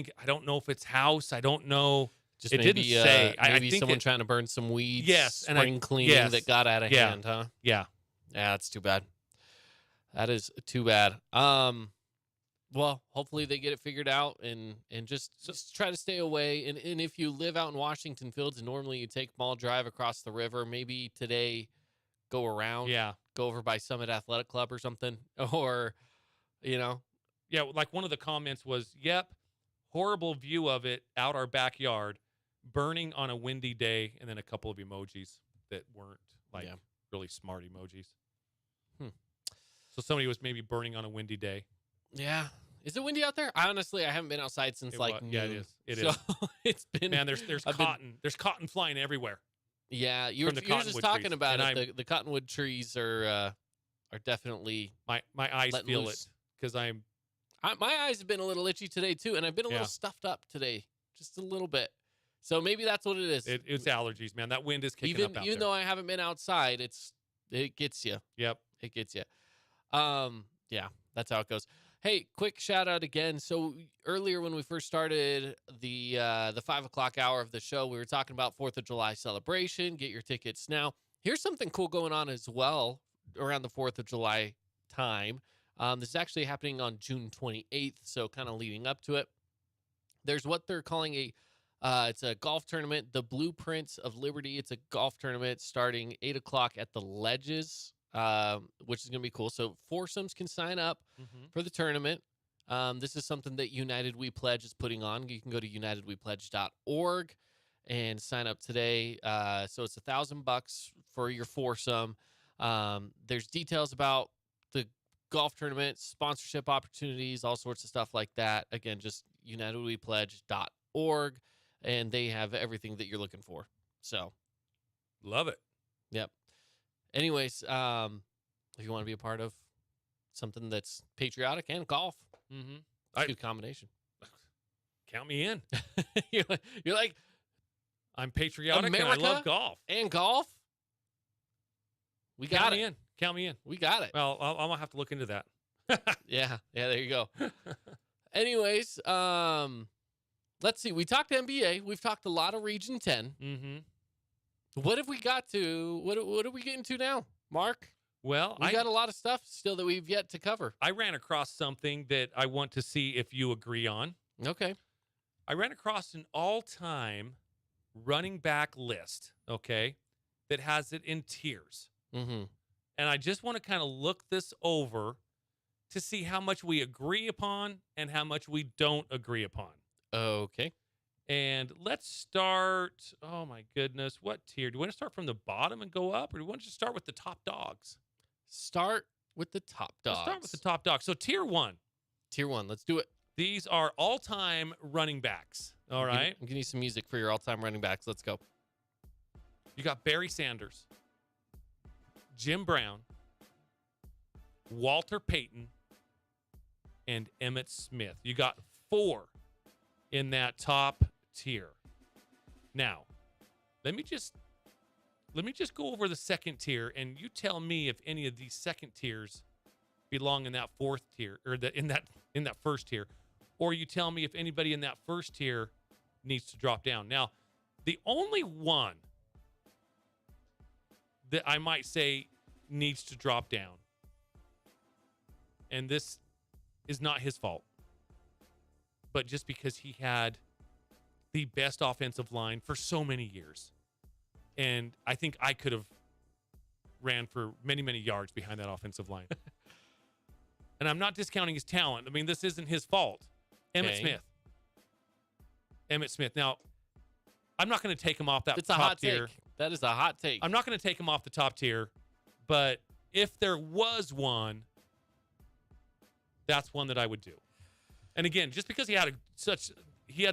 know if it's house. I don't know. Just it maybe, didn't say. Maybe I think someone trying to burn some weeds. Yes, spring cleaning that got out of hand, huh? Yeah. Yeah, that's too bad. That is too bad. Well, hopefully they get it figured out and just try to stay away. And if you live out in Washington Fields, normally you take Mall Drive across the river. Maybe today go around. Yeah. Go over by Summit Athletic Club or something. Or, Yeah, like one of the comments was, yep, horrible view of it out our backyard, burning on a windy day, and then a couple of emojis that weren't really smart emojis. So somebody was maybe burning on a windy day. Yeah. Is it windy out there? I haven't been outside since noon. Yeah, it is. It is. It's been, man, there's cotton. There's cotton flying everywhere. Yeah, you were just talking about it. The cottonwood trees are definitely my eyes feel loose. it because my eyes have been a little itchy today too, and I've been a little stuffed up today, just a little bit. So maybe that's what it is. It's allergies, man. That wind is kicking up out there. Even though I haven't been outside, it gets you. Yep, it gets you. Yeah, that's how it goes. Hey, quick shout out again. So earlier when we first started the 5 o'clock hour of the show, we were talking about 4th of July celebration. Get your tickets now. Here's something cool going on as well around the 4th of July time. This is actually happening on June 28th, so kind of leading up to it. There's what they're calling it's a golf tournament, the Blueprints of Liberty. It's a golf tournament starting 8 o'clock at the Ledges, which is going to be cool. So foursomes can sign up for the tournament. This is something that United We Pledge is putting on. You can go to unitedwepledge.org and sign up today. So it's $1,000 for your foursome. There's details about the golf tournament, sponsorship opportunities, all sorts of stuff like that. Again, just unitedwepledge.org, and they have everything that you're looking for. So, love it. Yep. Anyways, if you want to be a part of something that's patriotic and golf, good combination. Count me in. You're like, I'm patriotic America and I love golf. And golf? We got it. Count me in. We got it. Well, I'm going to have to look into that. Yeah, there you go. Anyways, let's see. We talked NBA. We've talked a lot of Region 10. What have we got to? What are we getting to now, Mark? Well, we got a lot of stuff still that we've yet to cover. I ran across something that I want to see if you agree on. Okay. I ran across an all-time running back list, okay, that has it in tiers. And I just want to kind of look this over to see how much we agree upon and how much we don't agree upon. Okay. And let's start, oh my goodness, what tier? Do you want to start from the bottom and go up, or do you want to just start with the top dogs? Start with the top dogs. Let's start with the top dogs. So tier 1. Tier 1, let's do it. These are all-time running backs, all right? I'm giving you some music for your all-time running backs. Let's go. You got Barry Sanders, Jim Brown, Walter Payton, and Emmitt Smith. You got 4 in that top tier. Now, let me just go over the second tier, and you tell me if any of these second tiers belong in that fourth tier, or in that first tier, or you tell me if anybody in that first tier needs to drop down. Now, the only one that I might say needs to drop down, and this is not his fault, but just because he had the best offensive line for so many years. And I think I could have ran for many, many yards behind that offensive line. And I'm not discounting his talent. I mean, this isn't his fault. Emmitt Smith. Now, I'm not going to take him off that top tier. That is a hot take. I'm not going to take him off the top tier, but if there was one, that's one that I would do. And again, just because he had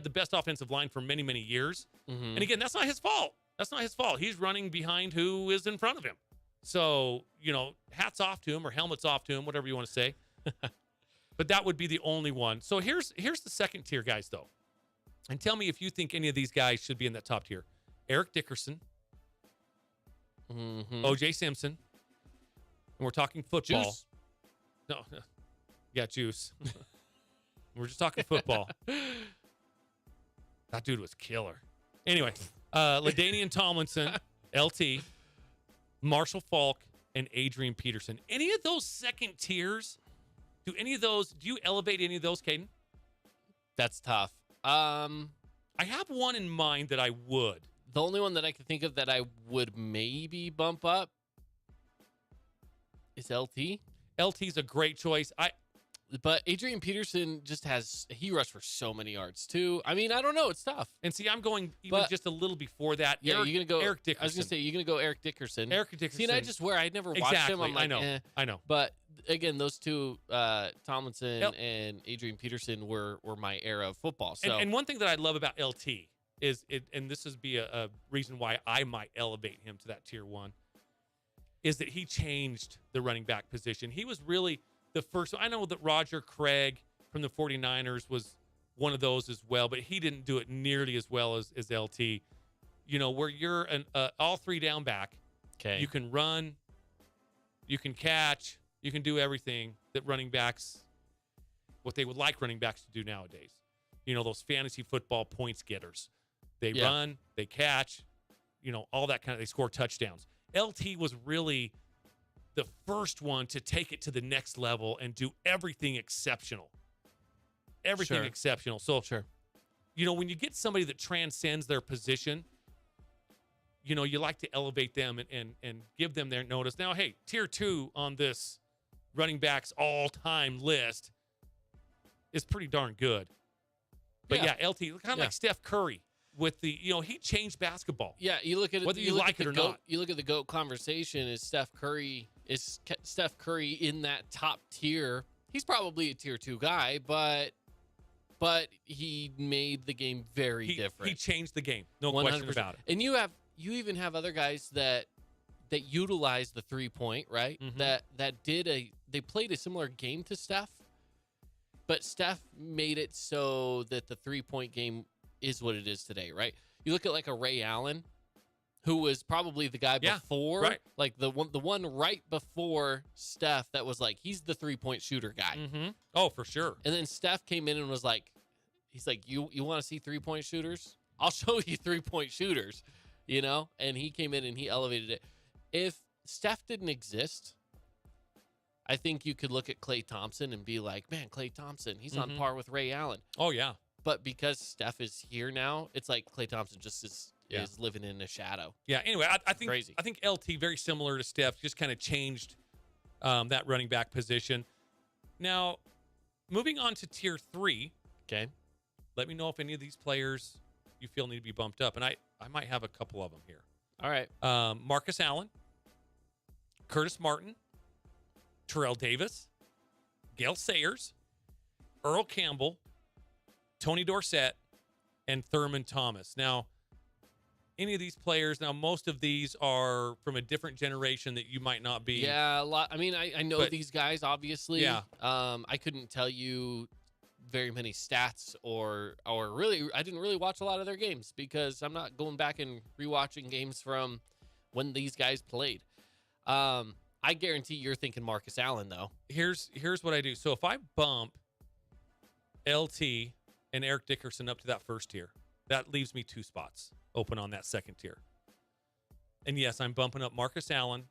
the best offensive line for many, many years. And again, that's not his fault. That's not his fault. He's running behind who is in front of him. So, hats off to him, or helmets off to him, whatever you want to say. But that would be the only one. So here's the second tier guys, though. And tell me if you think any of these guys should be in that top tier. Eric Dickerson. O.J. Simpson. And we're talking football. Juice. No. Yeah, Juice. We're just talking football. That dude was killer. Anyway, LaDainian Tomlinson, LT, Marshall Faulk, and Adrian Peterson. Any of those second tiers, do you elevate any of those, Caden? That's tough. I have one in mind that I would. The only one that I can think of that I would maybe bump up is LT. LT's a great choice. But Adrian Peterson he rushed for so many yards too. I mean, I don't know. It's tough. And see, I'm going even just a little before that. Yeah, you're going to go Eric Dickerson. I was going to say, you're going to go Eric Dickerson. Eric Dickerson. See, and I just I'd never watched him. I'm like, I know. But again, those two, Tomlinson and Adrian Peterson were my era of football. So, and one thing that I love about LT is, and this is a reason why I might elevate him to that tier 1, is that he changed the running back position. He was really the first. I know that Roger Craig from the 49ers was one of those as well, but he didn't do it nearly as well as LT. You know, where you're an all 3 down back. Okay. You can run, you can catch, you can do everything that running backs, what they would like running backs to do nowadays. You know, those fantasy football points getters. They run, they catch, you know, all that kind of, they score touchdowns. LT was really the first one to take it to the next level and do everything exceptional. Everything exceptional. So, you know, when you get somebody that transcends their position, you know, you like to elevate them and give them their notice. Now, hey, tier 2 on this running backs all-time list is pretty darn good. But yeah, LT, kind of like Steph Curry with the, you know, he changed basketball. Yeah, you look at it, whether you like it or not. You look at the GOAT conversation. Is Steph Curry in that top tier? He's probably a tier 2 guy, but he made the game very different. He changed the game, no question about it. And you even have other guys that utilize the 3-point, right? Mm-hmm. They played a similar game to Steph, but Steph made it so that the 3-point game is what it is today, right? You look at like a Ray Allen, who was probably the guy before, like the one right before Steph that was like, he's the 3-point shooter guy. Mm-hmm. Oh, for sure. And then Steph came in and was like, he's like, you want to see 3-point shooters? I'll show you 3-point shooters, you know? And he came in and he elevated it. If Steph didn't exist, I think you could look at Klay Thompson and be like, man, Klay Thompson, he's on par with Ray Allen. Oh, yeah. But because Steph is here now, it's like Klay Thompson just is living in a shadow. Yeah, anyway, I think Crazy. I think LT, very similar to Steph, just kind of changed that running back position. Now, moving on to tier 3. Okay. Let me know if any of these players you feel need to be bumped up. And I might have a couple of them here. All right. Marcus Allen, Curtis Martin, Terrell Davis, Gale Sayers, Earl Campbell, Tony Dorsett, and Thurman Thomas. Now, any of these players, now most of these are from a different generation that you might not be. Yeah, a lot. I mean, I know these guys, obviously. Yeah. I couldn't tell you very many stats or really, I didn't really watch a lot of their games because I'm not going back and rewatching games from when these guys played. I guarantee you're thinking Marcus Allen, though. Here's what I do. So if I bump LT and Eric Dickerson up to that first tier, that leaves me 2 spots open on that second tier. And yes, I'm bumping up Marcus Allen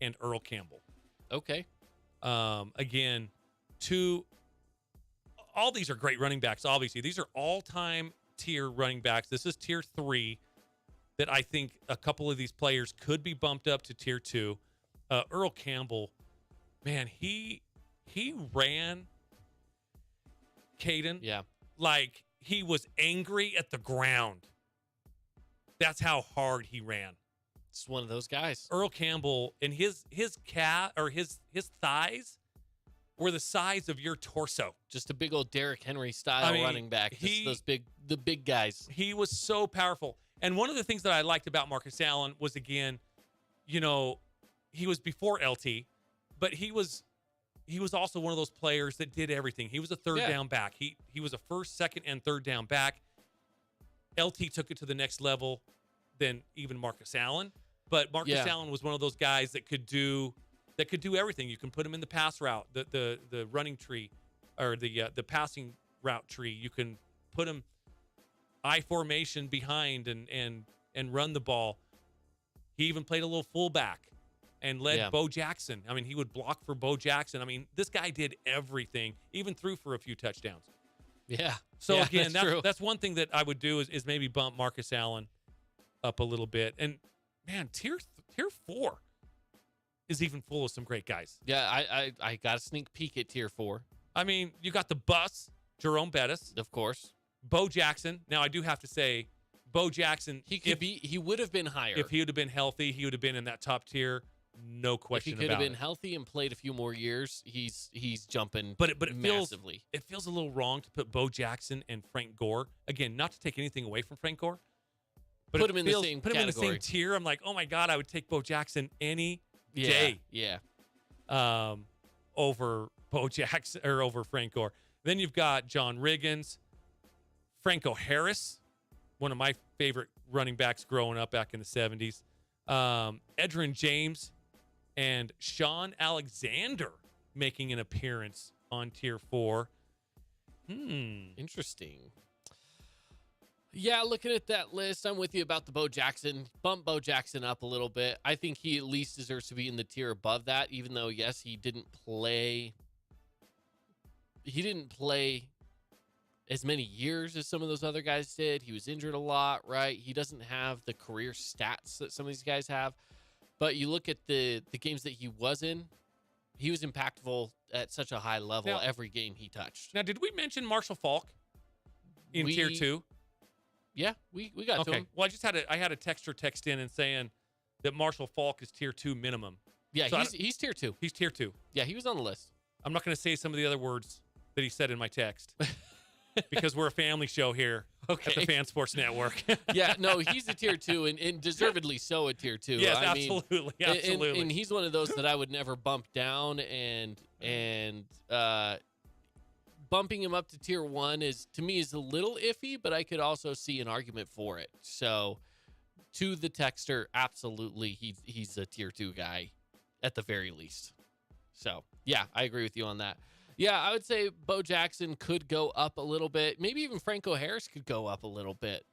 and Earl Campbell. Okay. Again, all these are great running backs, obviously. These are all-time tier running backs. This is tier 3 that I think a couple of these players could be bumped up to tier 2. Earl Campbell, man, he ran, Caden, like he was angry at the ground. That's how hard he ran. It's one of those guys. Earl Campbell, and his thighs were the size of your torso. Just a big old Derrick Henry style running back. The big guys. He was so powerful. And one of the things that I liked about Marcus Allen was, again, you know, he was before LT, but he was also one of those players that did everything. He was a third down back. He was a first, second, and third down back. LT took it to the next level than even Marcus Allen. But Marcus Allen was one of those guys that could do everything. You can put him in the pass route, the running tree, or the passing route tree. You can put him I formation behind and run the ball. He even played a little fullback and led Bo Jackson. I mean, he would block for Bo Jackson. I mean, this guy did everything, even threw for a few touchdowns. Yeah. So again, that's one thing that I would do is maybe bump Marcus Allen up a little bit. And man, tier 4. is even full of some great guys. Yeah, I got a sneak peek at tier 4. I mean, you got the bus, Jerome Bettis, Of course. Bo Jackson. Now, I do have to say, Bo Jackson, He would have been higher. if he would have been healthy, he would have been in that top tier. No question if he could about have been it. healthy and played a few more years, he's jumping But it feels massively. it feels a little wrong to put Bo Jackson and Frank Gore. Again, not to take anything away from Frank Gore, but Put it him in the feels- same put him in the category. same tier. I'm like, oh my God, I would take Bo Jackson any Yeah, day yeah. over Bo Jackson or over Frank Gore. Then you've got John Riggins, Franco Harris, one of my favorite running backs growing up back in the 70s. Edgerrin James and Sean Alexander making an appearance on tier 4. Interesting. Yeah, looking at that list, I'm with you about the Bo Jackson. Bump Bo Jackson up a little bit. I think he at least deserves to be in the tier above that, even though, yes, he didn't play as many years as some of those other guys did. He was injured a lot, right? He doesn't have the career stats that some of these guys have. But you look at the games that he was in, he was impactful at such a high level Now- every game he touched. Now, did we mention Marshall Falk in tier 2? Yeah, we got to Okay. him. Well, I had a texter text in and saying that Marshall Falk is tier 2 minimum. Yeah, So he's tier 2. He's tier 2. Yeah, he was on the list. I'm not going to say some of the other words that he said in my text because we're a family show here at the Okay. Fan Sports Network. Yeah, no, he's a tier 2 and deservedly so a tier 2. Yes, I mean, absolutely, and- absolutely. And he's one of those that I would never bump down, and bumping him up to tier 1 is, to me, is a little iffy, but I could also see an argument for it. So to the texter, absolutely, he's a tier 2 guy at the very least. So yeah, I agree with you on that. Yeah, I would say Bo Jackson could go up a little bit. Maybe even Franco Harris could go up a little bit.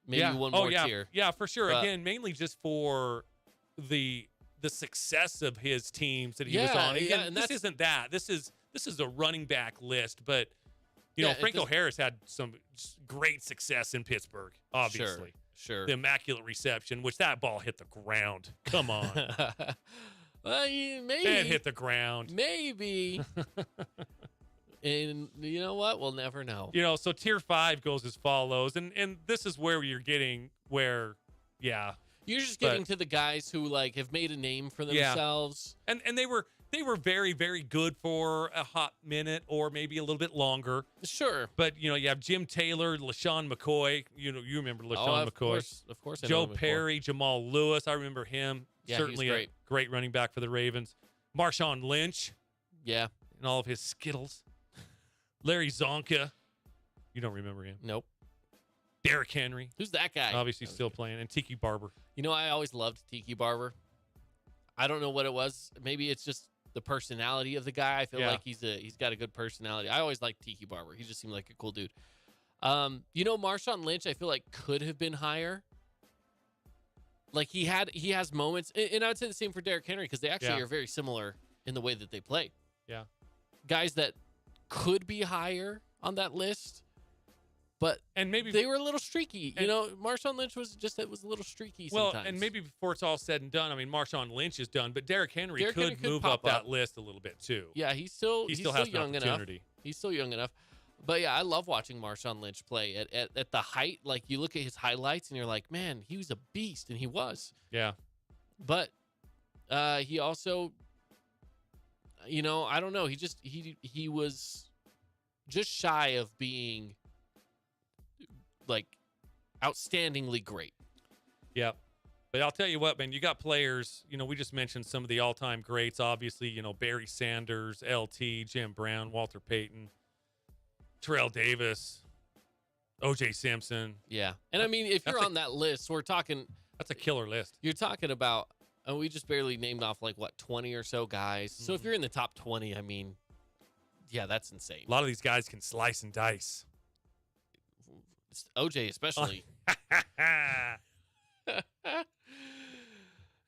Maybe one more tier. Yeah, for sure. But- Again, mainly just for the success of his teams that he was Yeah, on. yeah, Again, and this that's- isn't that. This is a running back list, but you know, Yeah, it Franco does- Harris had some great success in Pittsburgh, obviously. Sure. The immaculate reception, which that ball hit the ground. Come on. Well, maybe. It hit the ground. Maybe. And you know what? We'll never know. You know, so tier 5 goes as follows, and this is where you're getting where, yeah, You're just but- getting to the guys who like have made a name for themselves. and they were very, very good for a hot minute or maybe a little bit longer. Sure. But you know, you have Jim Taylor, LaShawn McCoy. You know, you remember LaShawn McCoy, Of course. I know Joe him before. Perry, Jamal Lewis. I remember him. Yeah, he's Certainly great. a great running back for the Ravens. Marshawn Lynch Yeah. and all of his Skittles. Larry Zonka. You don't remember him. Nope. Derrick Henry. Who's that guy? Obviously still playing. And Tiki Barber. You know, I always loved Tiki Barber. I don't know what it was. Maybe it's just the personality of the guy. I feel Yeah. like he's got a good personality. I always liked Tiki Barber. He just seemed like a cool dude. You know, Marshawn Lynch, I feel like could have been higher. Like he has moments, and I would say the same for Derrick Henry because they actually Yeah. are very similar in the way that they play. Yeah. Guys that could be higher on that list, but And maybe they were a little streaky. You and- know, Marshawn Lynch was a little streaky well, sometimes. and maybe before it's all said and done, I mean, Marshawn Lynch is done, but Derrick Henry Derrick could Henry could move pop up that up. list a little bit too. Yeah, he's still He still has an young enough. opportunity. He's still young enough. But yeah, I love watching Marshawn Lynch play at the height. Like you look at his highlights and you're like, man, he was a beast, and he was. Yeah. But he also, you know, I don't know. He was just shy of being like outstandingly great. Yep. But I'll tell you what, man, you got players, you know, we just mentioned some of the all-time greats, obviously, you know, Barry Sanders, LT, Jim Brown, Walter Payton, Terrell Davis, O.J. Simpson. Yeah. And I mean, if you're That's a- on that list, we're talking, That's a killer list. you're talking about, and we just barely named off like what, 20 or so guys. So if you're in the top 20, I mean, yeah, that's insane. A lot of these guys can slice and dice. OJ especially.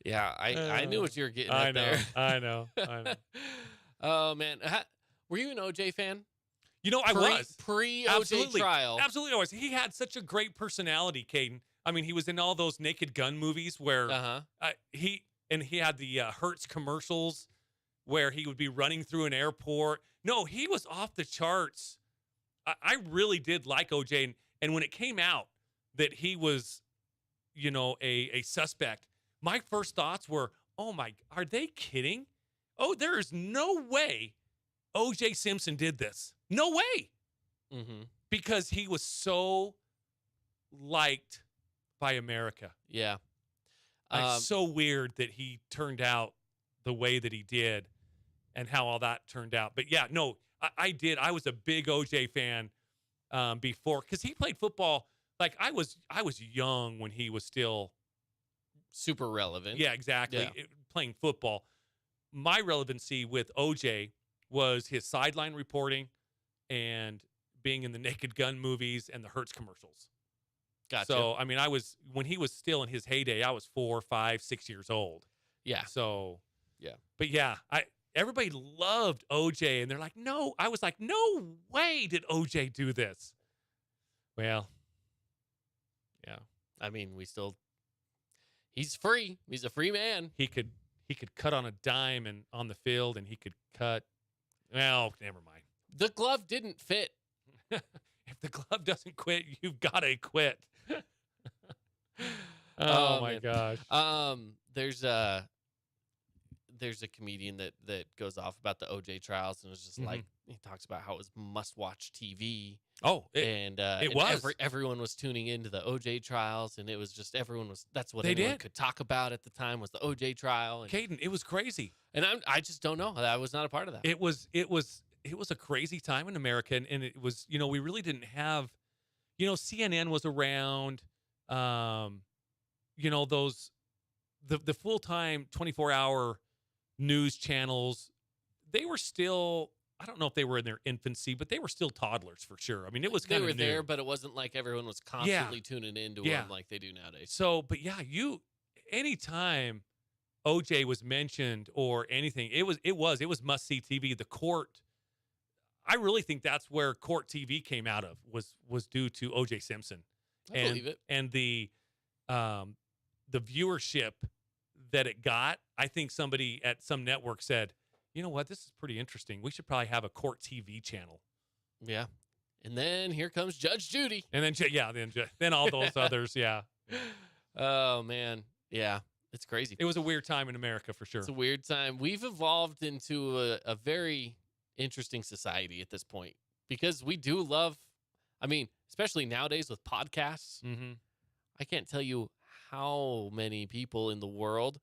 Yeah, I knew what you were getting at I know, there. I know. Oh man, were you an OJ fan? You know, I was. Pre OJ Absolutely. trial. Absolutely, I was. He had such a great personality, Caden. I mean, he was in all those Naked Gun movies where Uh huh. he and he had the Hertz commercials where he would be running through an airport. No, he was off the charts. I really did like OJ. And when it came out that he was, a suspect, my first thoughts were, oh my, are they kidding? Oh, there is no way OJ Simpson did this. No way. Mm-hmm. Because he was so liked by America. Yeah. So weird that he turned out the way that he did and how all that turned out. But yeah, no, I did. I was a big OJ fan before, because he played football. Like I was young when he was still super relevant. Yeah, exactly. Yeah. Playing football. My relevancy with OJ was his sideline reporting and being in the Naked Gun movies and the Hertz commercials. Gotcha. So, I mean, when he was still in his heyday, I was 4, 5, 6 years old. Yeah. So, yeah. But yeah, everybody loved OJ, and they're like, no. I was like, no way did OJ do this. Well, yeah. I mean, he's free. He's a free man. He could cut on a dime and on the field, and he could cut. Well, never mind. The glove didn't fit. If the glove doesn't quit, you've got to quit. Oh my gosh. There's a comedian that goes off about the OJ trials, and it's just like, he talks about how it was must-watch TV. Oh, and was. Everyone was tuning into the OJ trials, and it was just that's what they everyone could talk about at the time was the OJ trial. And Caden, it was crazy. And I just don't know. I was not a part of that. It was a crazy time in America, and it was, we really didn't have, CNN was around, those the full-time 24-hour news channels, they were still, I don't know if they were in their infancy, but they were still toddlers for sure. I mean, it was kind of new. They were there, but it wasn't like everyone was constantly tuning into them like they do nowadays. So, but yeah, anytime OJ was mentioned or anything, it was must-see TV. The court, I really think that's where court TV came out of, was due to OJ Simpson. I believe it. And the viewership that it got. I think somebody at some network said, you know what, this is pretty interesting. We should probably have a court TV channel. Yeah. And then here comes Judge Judy. And then, then all those others, yeah. Oh, man. Yeah. It's crazy. It was a weird time in America for sure. It's a weird time. We've evolved into a very interesting society at this point because we do love, especially nowadays with podcasts. Mm-hmm. I can't tell you how many people in the world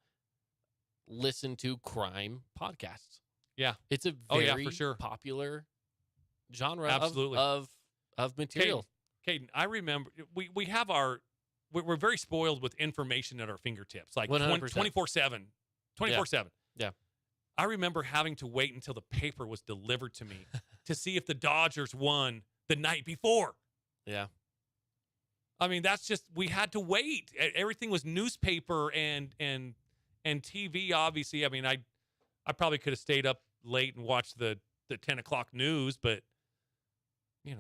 listen to crime podcasts. Yeah. It's a very for sure. popular genre Absolutely. of material. Caden, I remember we have we're very spoiled with information at our fingertips, like 100%. 24/7. 24/7. Yeah. I remember having to wait until the paper was delivered to me to see if the Dodgers won the night before. Yeah. I mean, that's just, we had to wait. Everything was newspaper and TV, obviously. I mean, I probably could have stayed up late and watched the 10 o'clock news, but, I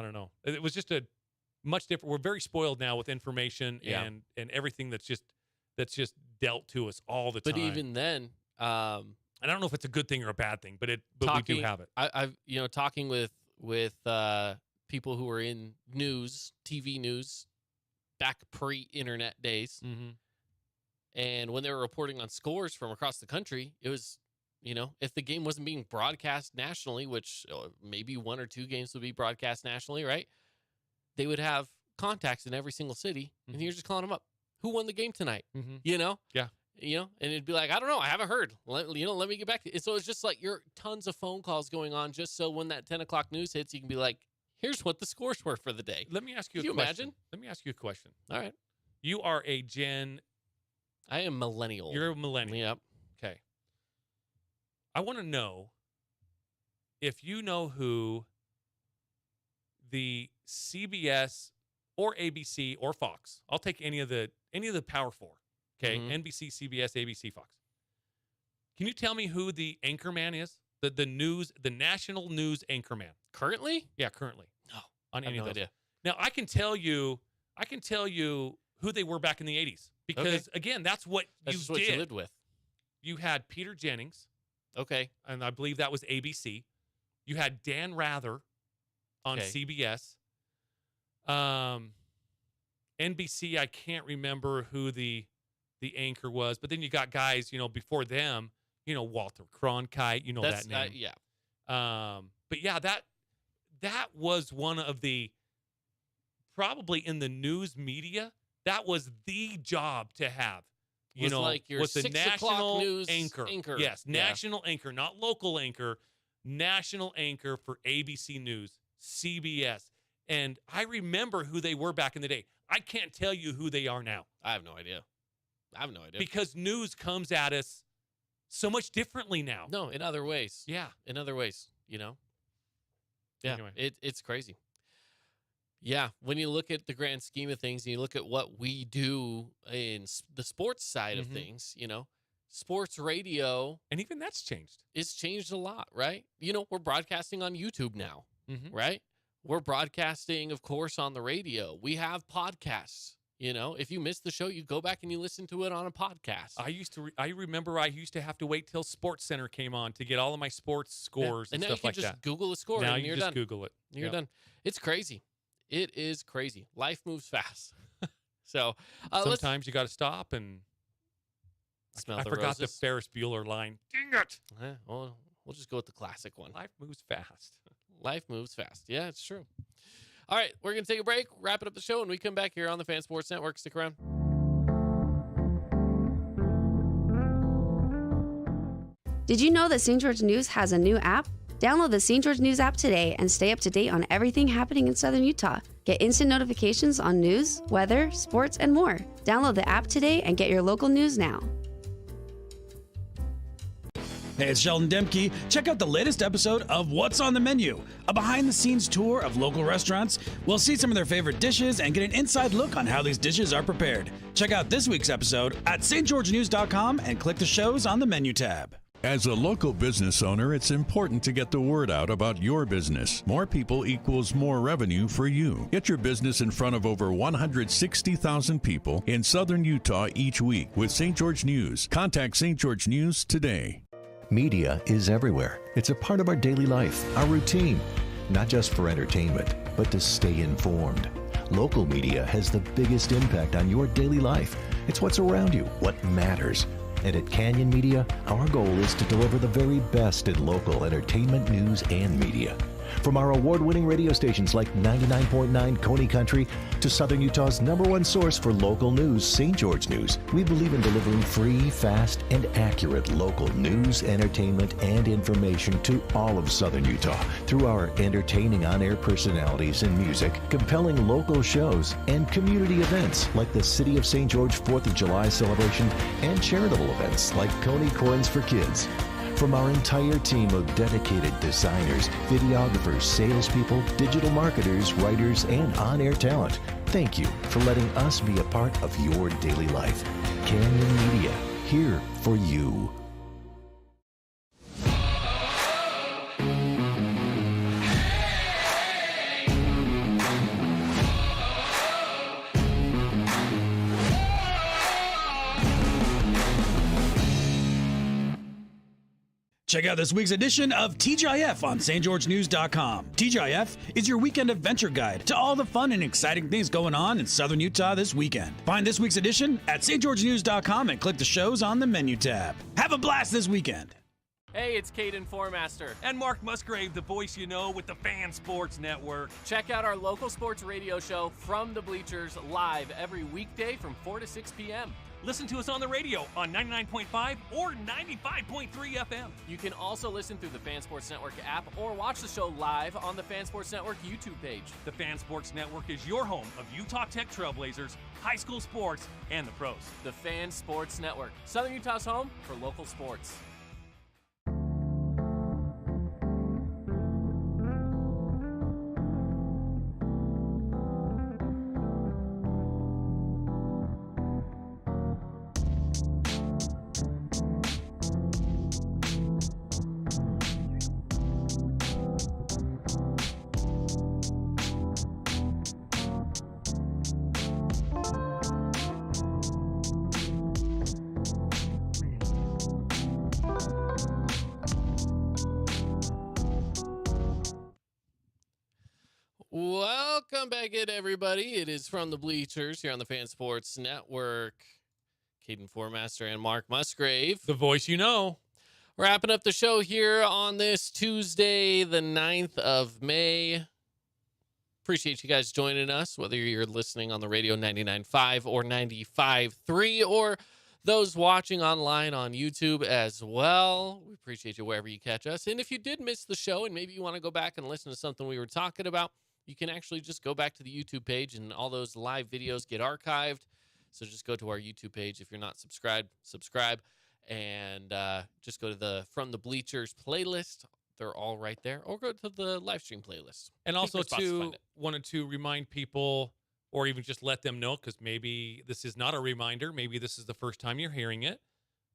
don't know. It was just a much different. We're very spoiled now with information and everything that's just dealt to us all the time. But even then, and I don't know if it's a good thing or a bad thing, but we do have it. I've talking with people who were in news, TV news, back pre-internet days, and when they were reporting on scores from across the country, it was, if the game wasn't being broadcast nationally, which maybe one or two games would be broadcast nationally, right? They would have contacts in every single city, and you're just calling them up. Who won the game tonight? Yeah. And it'd be like, I don't know, I haven't heard. Let me get back to it. So it's just like you're tons of phone calls going on just so when that 10 o'clock news hits, you can be like, here's what the scores were for the day. Let me ask you Can a you question. imagine? Let me ask you a question. All right. You are a Gen. I am millennial. You're a millennial. Yep. Okay. I want to know if you know who the CBS or ABC or Fox. I'll take any of the Power Four. Okay, NBC, CBS, ABC, Fox. Can you tell me who the anchorman is? The national news anchorman. Currently? Yeah, currently. No. On I have any no of those. idea. Now I can tell you who they were back in the 80s. Because, again, that's what That's you just what did. you lived with. You had Peter Jennings, Okay. and I believe that was ABC. You had Dan Rather on Okay. CBS. NBC, I can't remember who the anchor was, but then you got guys, before them, Walter Cronkite, That's that name. yeah. But yeah, that was one of the, probably in the news media, that was the job to have. Was like your was the 6 national o'clock news anchor. anchor. Yes, Yeah. national anchor, not local anchor, national anchor for ABC News, CBS. And I remember who they were back in the day. I can't tell you who they are now. I have no idea. Because news comes at us so much differently now. No, in other ways. Yeah. In other ways, Yeah. Anyway. It's crazy. Yeah, when you look at the grand scheme of things and you look at what we do in the sports side of Mhm. things, sports radio And even that's changed. is changed a lot, right? We're broadcasting on YouTube now, Mhm. right? We're broadcasting, of course, on the radio. We have podcasts. If you missed the show, you go back and you listen to it on a podcast. I remember I used to have to wait till Sports Center came on to get all of my sports scores and and now stuff you like can just that. Google a score Now and you you're just done. Google it. You're Yep. done. It's crazy. It is crazy. Life moves fast. So let's Sometimes you got to stop and smell I the forgot the roses. Ferris Bueller line. Dang it! Well, we'll just go with the classic one. Life moves fast. Life moves fast. Yeah, it's true. All right, we're going to take a break, wrap it up the show, and we come back here on the Fan Sports Network. Stick around. Did you know that St. George News has a new app? Download the St. George News app today and stay up to date on everything happening in Southern Utah. Get instant notifications on news, weather, sports, and more. Download the app today and get your local news now. Hey, it's Sheldon Demke. Check out the latest episode of What's on the Menu, a behind-the-scenes tour of local restaurants. We'll see some of their favorite dishes and get an inside look on how these dishes are prepared. Check out this week's episode at stgeorgenews.com and click the shows on the menu tab. As a local business owner, it's important to get the word out about your business. More people equals more revenue for you. Get your business in front of over 160,000 people in southern Utah each week with St. George News. Contact St. George News today. Media is everywhere. It's a part of our daily life, our routine. Not just for entertainment, but to stay informed. Local media has the biggest impact on your daily life. It's what's around you, what matters. And at Canyon Media, our goal is to deliver the very best in local entertainment, news, and media. From our award-winning radio stations like 99.9 Coney Country to Southern Utah's #1 source for local news, St. George News, we believe in delivering free, fast, and accurate local news, entertainment, and information to all of Southern Utah through our entertaining on-air personalities and music, compelling local shows, and community events like the City of St. George 4th of July celebration and charitable events like Coney Corns for Kids. From our entire team of dedicated designers, videographers, salespeople, digital marketers, writers, and on-air talent, thank you for letting us be a part of your daily life. Canyon Media, here for you. Check out this week's edition of TGIF on stgeorgenews.com. TGIF is your weekend adventure guide to all the fun and exciting things going on in southern Utah this weekend. Find this week's edition at stgeorgenews.com and click the shows on the menu tab. Have a blast this weekend. Hey, it's Caden Formaster. And Mark Musgrave, the voice you know with the Fan Sports Network. Check out our local sports radio show, From the Bleachers, live every weekday from 4 to 6 p.m. Listen to us on the radio on 99.5 or 95.3 FM. You can also listen through the Fan Sports Network app or watch the show live on the Fan Sports Network YouTube page. The Fan Sports Network is your home of Utah Tech Trailblazers, high school sports, and the pros. The Fan Sports Network, Southern Utah's home for local sports. Welcome back in, everybody. It is from the Bleachers here on the Fan Sports Network. Caden Formaster and Mark Musgrave. The voice you know. Wrapping up the show here on this Tuesday, the 9th of May. Appreciate you guys joining us, whether you're listening on the radio 99.5 or 95.3, or those watching online on YouTube as well. We appreciate you wherever you catch us. And if you did miss the show and maybe you want to go back and listen to something we were talking about, you can actually just go back to the YouTube page and all those live videos get archived. So just go to our YouTube page. If you're not subscribed, subscribe. And just go to the From the Bleachers playlist. They're all right there. Or go to the live stream playlist. And also, too, wanted to remind people, or even just let them know, because maybe this is not a reminder. Maybe this is the first time you're hearing it.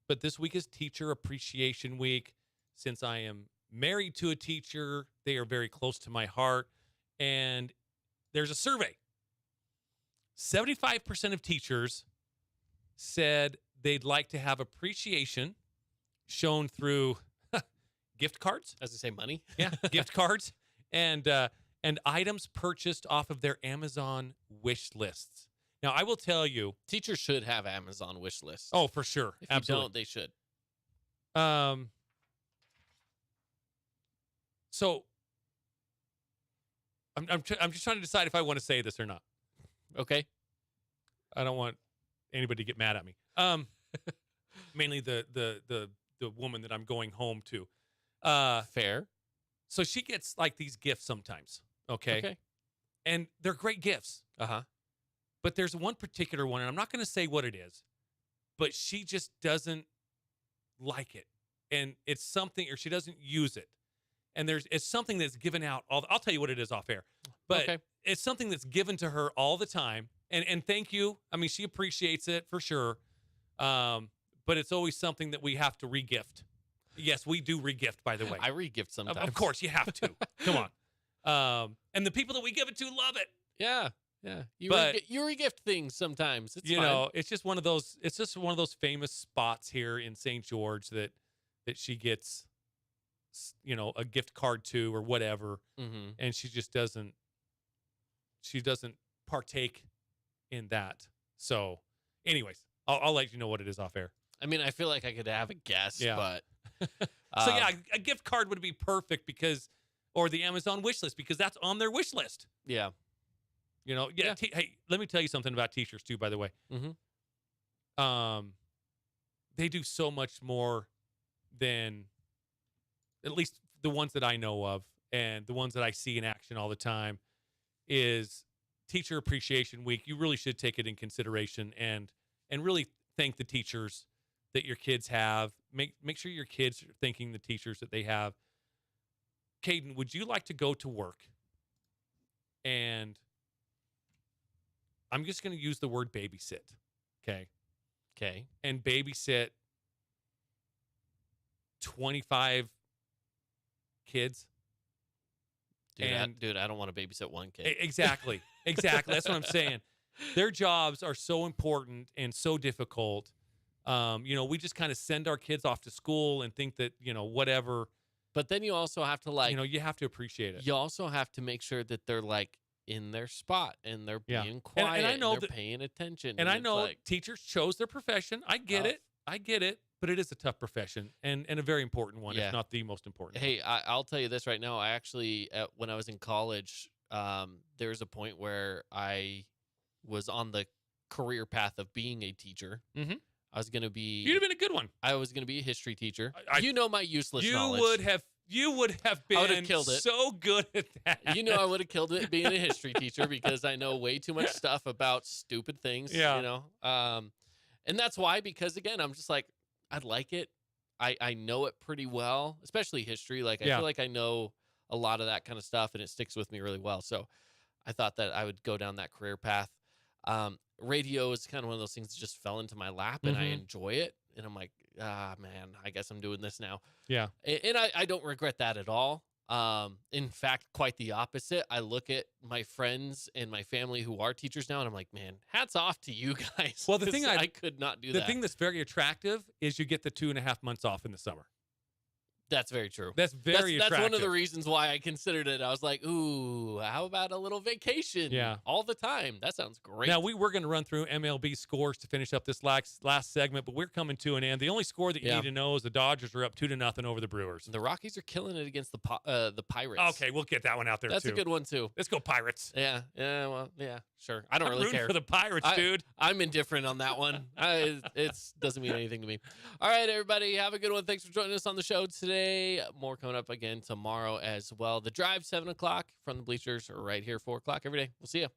But this week is Teacher Appreciation Week. Since I am married to a teacher, they are very close to my heart. And there's a survey. 75% of teachers said they'd like to have appreciation shown through gift cards. As I say, money. Yeah, gift cards and items purchased off of their Amazon wish lists. Now, I will tell you, Teachers should have Amazon wish lists. oh, for sure, If you absolutely. don't, they should. So I'm just trying to decide if I want to say this or not. Okay. I don't want anybody to get mad at me. Mainly the woman that I'm going home to. Fair. So she gets like these gifts sometimes. Okay. And they're great gifts. Uh-huh. But there's one particular one, and I'm not going to say what it is, but she just doesn't like it. And it's something, or she doesn't use it. And it's something that's given out I'll tell you what it is off air. But it's something that's given to her all the time. And thank you. I mean, she appreciates it for sure. But it's always something that we have to regift. Yes, we do regift, by the way. I regift sometimes. Of course, you have to. Come on. And the people that we give it to love it. Yeah. Yeah. You regift things sometimes. It's fine. It's just one of those famous spots here in St. George that she gets, a gift card to or whatever. Mm-hmm. And she just doesn't partake in that. So anyways, I'll let you know what it is off air. I mean, I feel like I could have a guess, but so a gift card would be perfect or the Amazon wish list, because that's on their wish list. Yeah. Hey, let me tell you something about teachers too, by the way. Mm-hmm. They do so much more than, at least the ones that I know of and the ones that I see in action all the time, is Teacher Appreciation Week. You really should take it in consideration and really thank the teachers that your kids have. Make sure your kids are thanking the teachers that they have. Caden, would you like to go to work? And I'm just going to use the word babysit. Okay. And babysit 25 kids. Dude, I don't want to babysit one kid. Exactly. That's what I'm saying. Their jobs are so important and so difficult. We just kind of send our kids off to school and think that, whatever. But then you also have to you have to appreciate it. You also have to make sure that they're in their spot and they're being quiet and I know they're paying attention. And I know teachers chose their profession. I get it. But it is a tough profession and a very important one, if not the most important. Hey, I'll tell you this right now. I actually, when I was in college, there was a point where I was on the career path of being a teacher. Mm-hmm. I was going to be... You'd have been a good one. I was going to be a history teacher. My useless knowledge. You would have been I would have killed it. So good at that. I would have killed it being a history teacher because I know way too much stuff about stupid things. Yeah. And that's why, because again, I'm just like, I'd like it. I know it pretty well, especially history. I feel like I know a lot of that kind of stuff, and it sticks with me really well. So I thought that I would go down that career path. Radio is kind of one of those things that just fell into my lap, and I enjoy it. And I'm like, man, I guess I'm doing this now. Yeah. And I don't regret that at all. In fact, quite the opposite. I look at my friends and my family who are teachers now, and I'm like, man, hats off to you guys. Well, the thing I could not do that. The thing that's very attractive is you get the 2.5 months off in the summer. That's very true. That's very That's attractive. one of the reasons why I considered it. I was like, ooh, how about a little vacation? Yeah. All the time. That sounds great. Now, we're going to run through MLB scores to finish up this last segment, but we're coming to an end. The only score that you need to know is the Dodgers are up 2-0 over the Brewers. The Rockies are killing it against the Pirates. Okay, we'll get that one out there, That's too. a good one, too. Let's go Pirates. Yeah, well, sure. I don't really rooting care. for the Pirates, dude. I'm indifferent on that one. It doesn't mean anything to me. All right, everybody, have a good one. Thanks for joining us on the show today. More coming up again tomorrow as well. The Drive, 7 o'clock from the Bleachers, right here, 4 o'clock every day. We'll see you.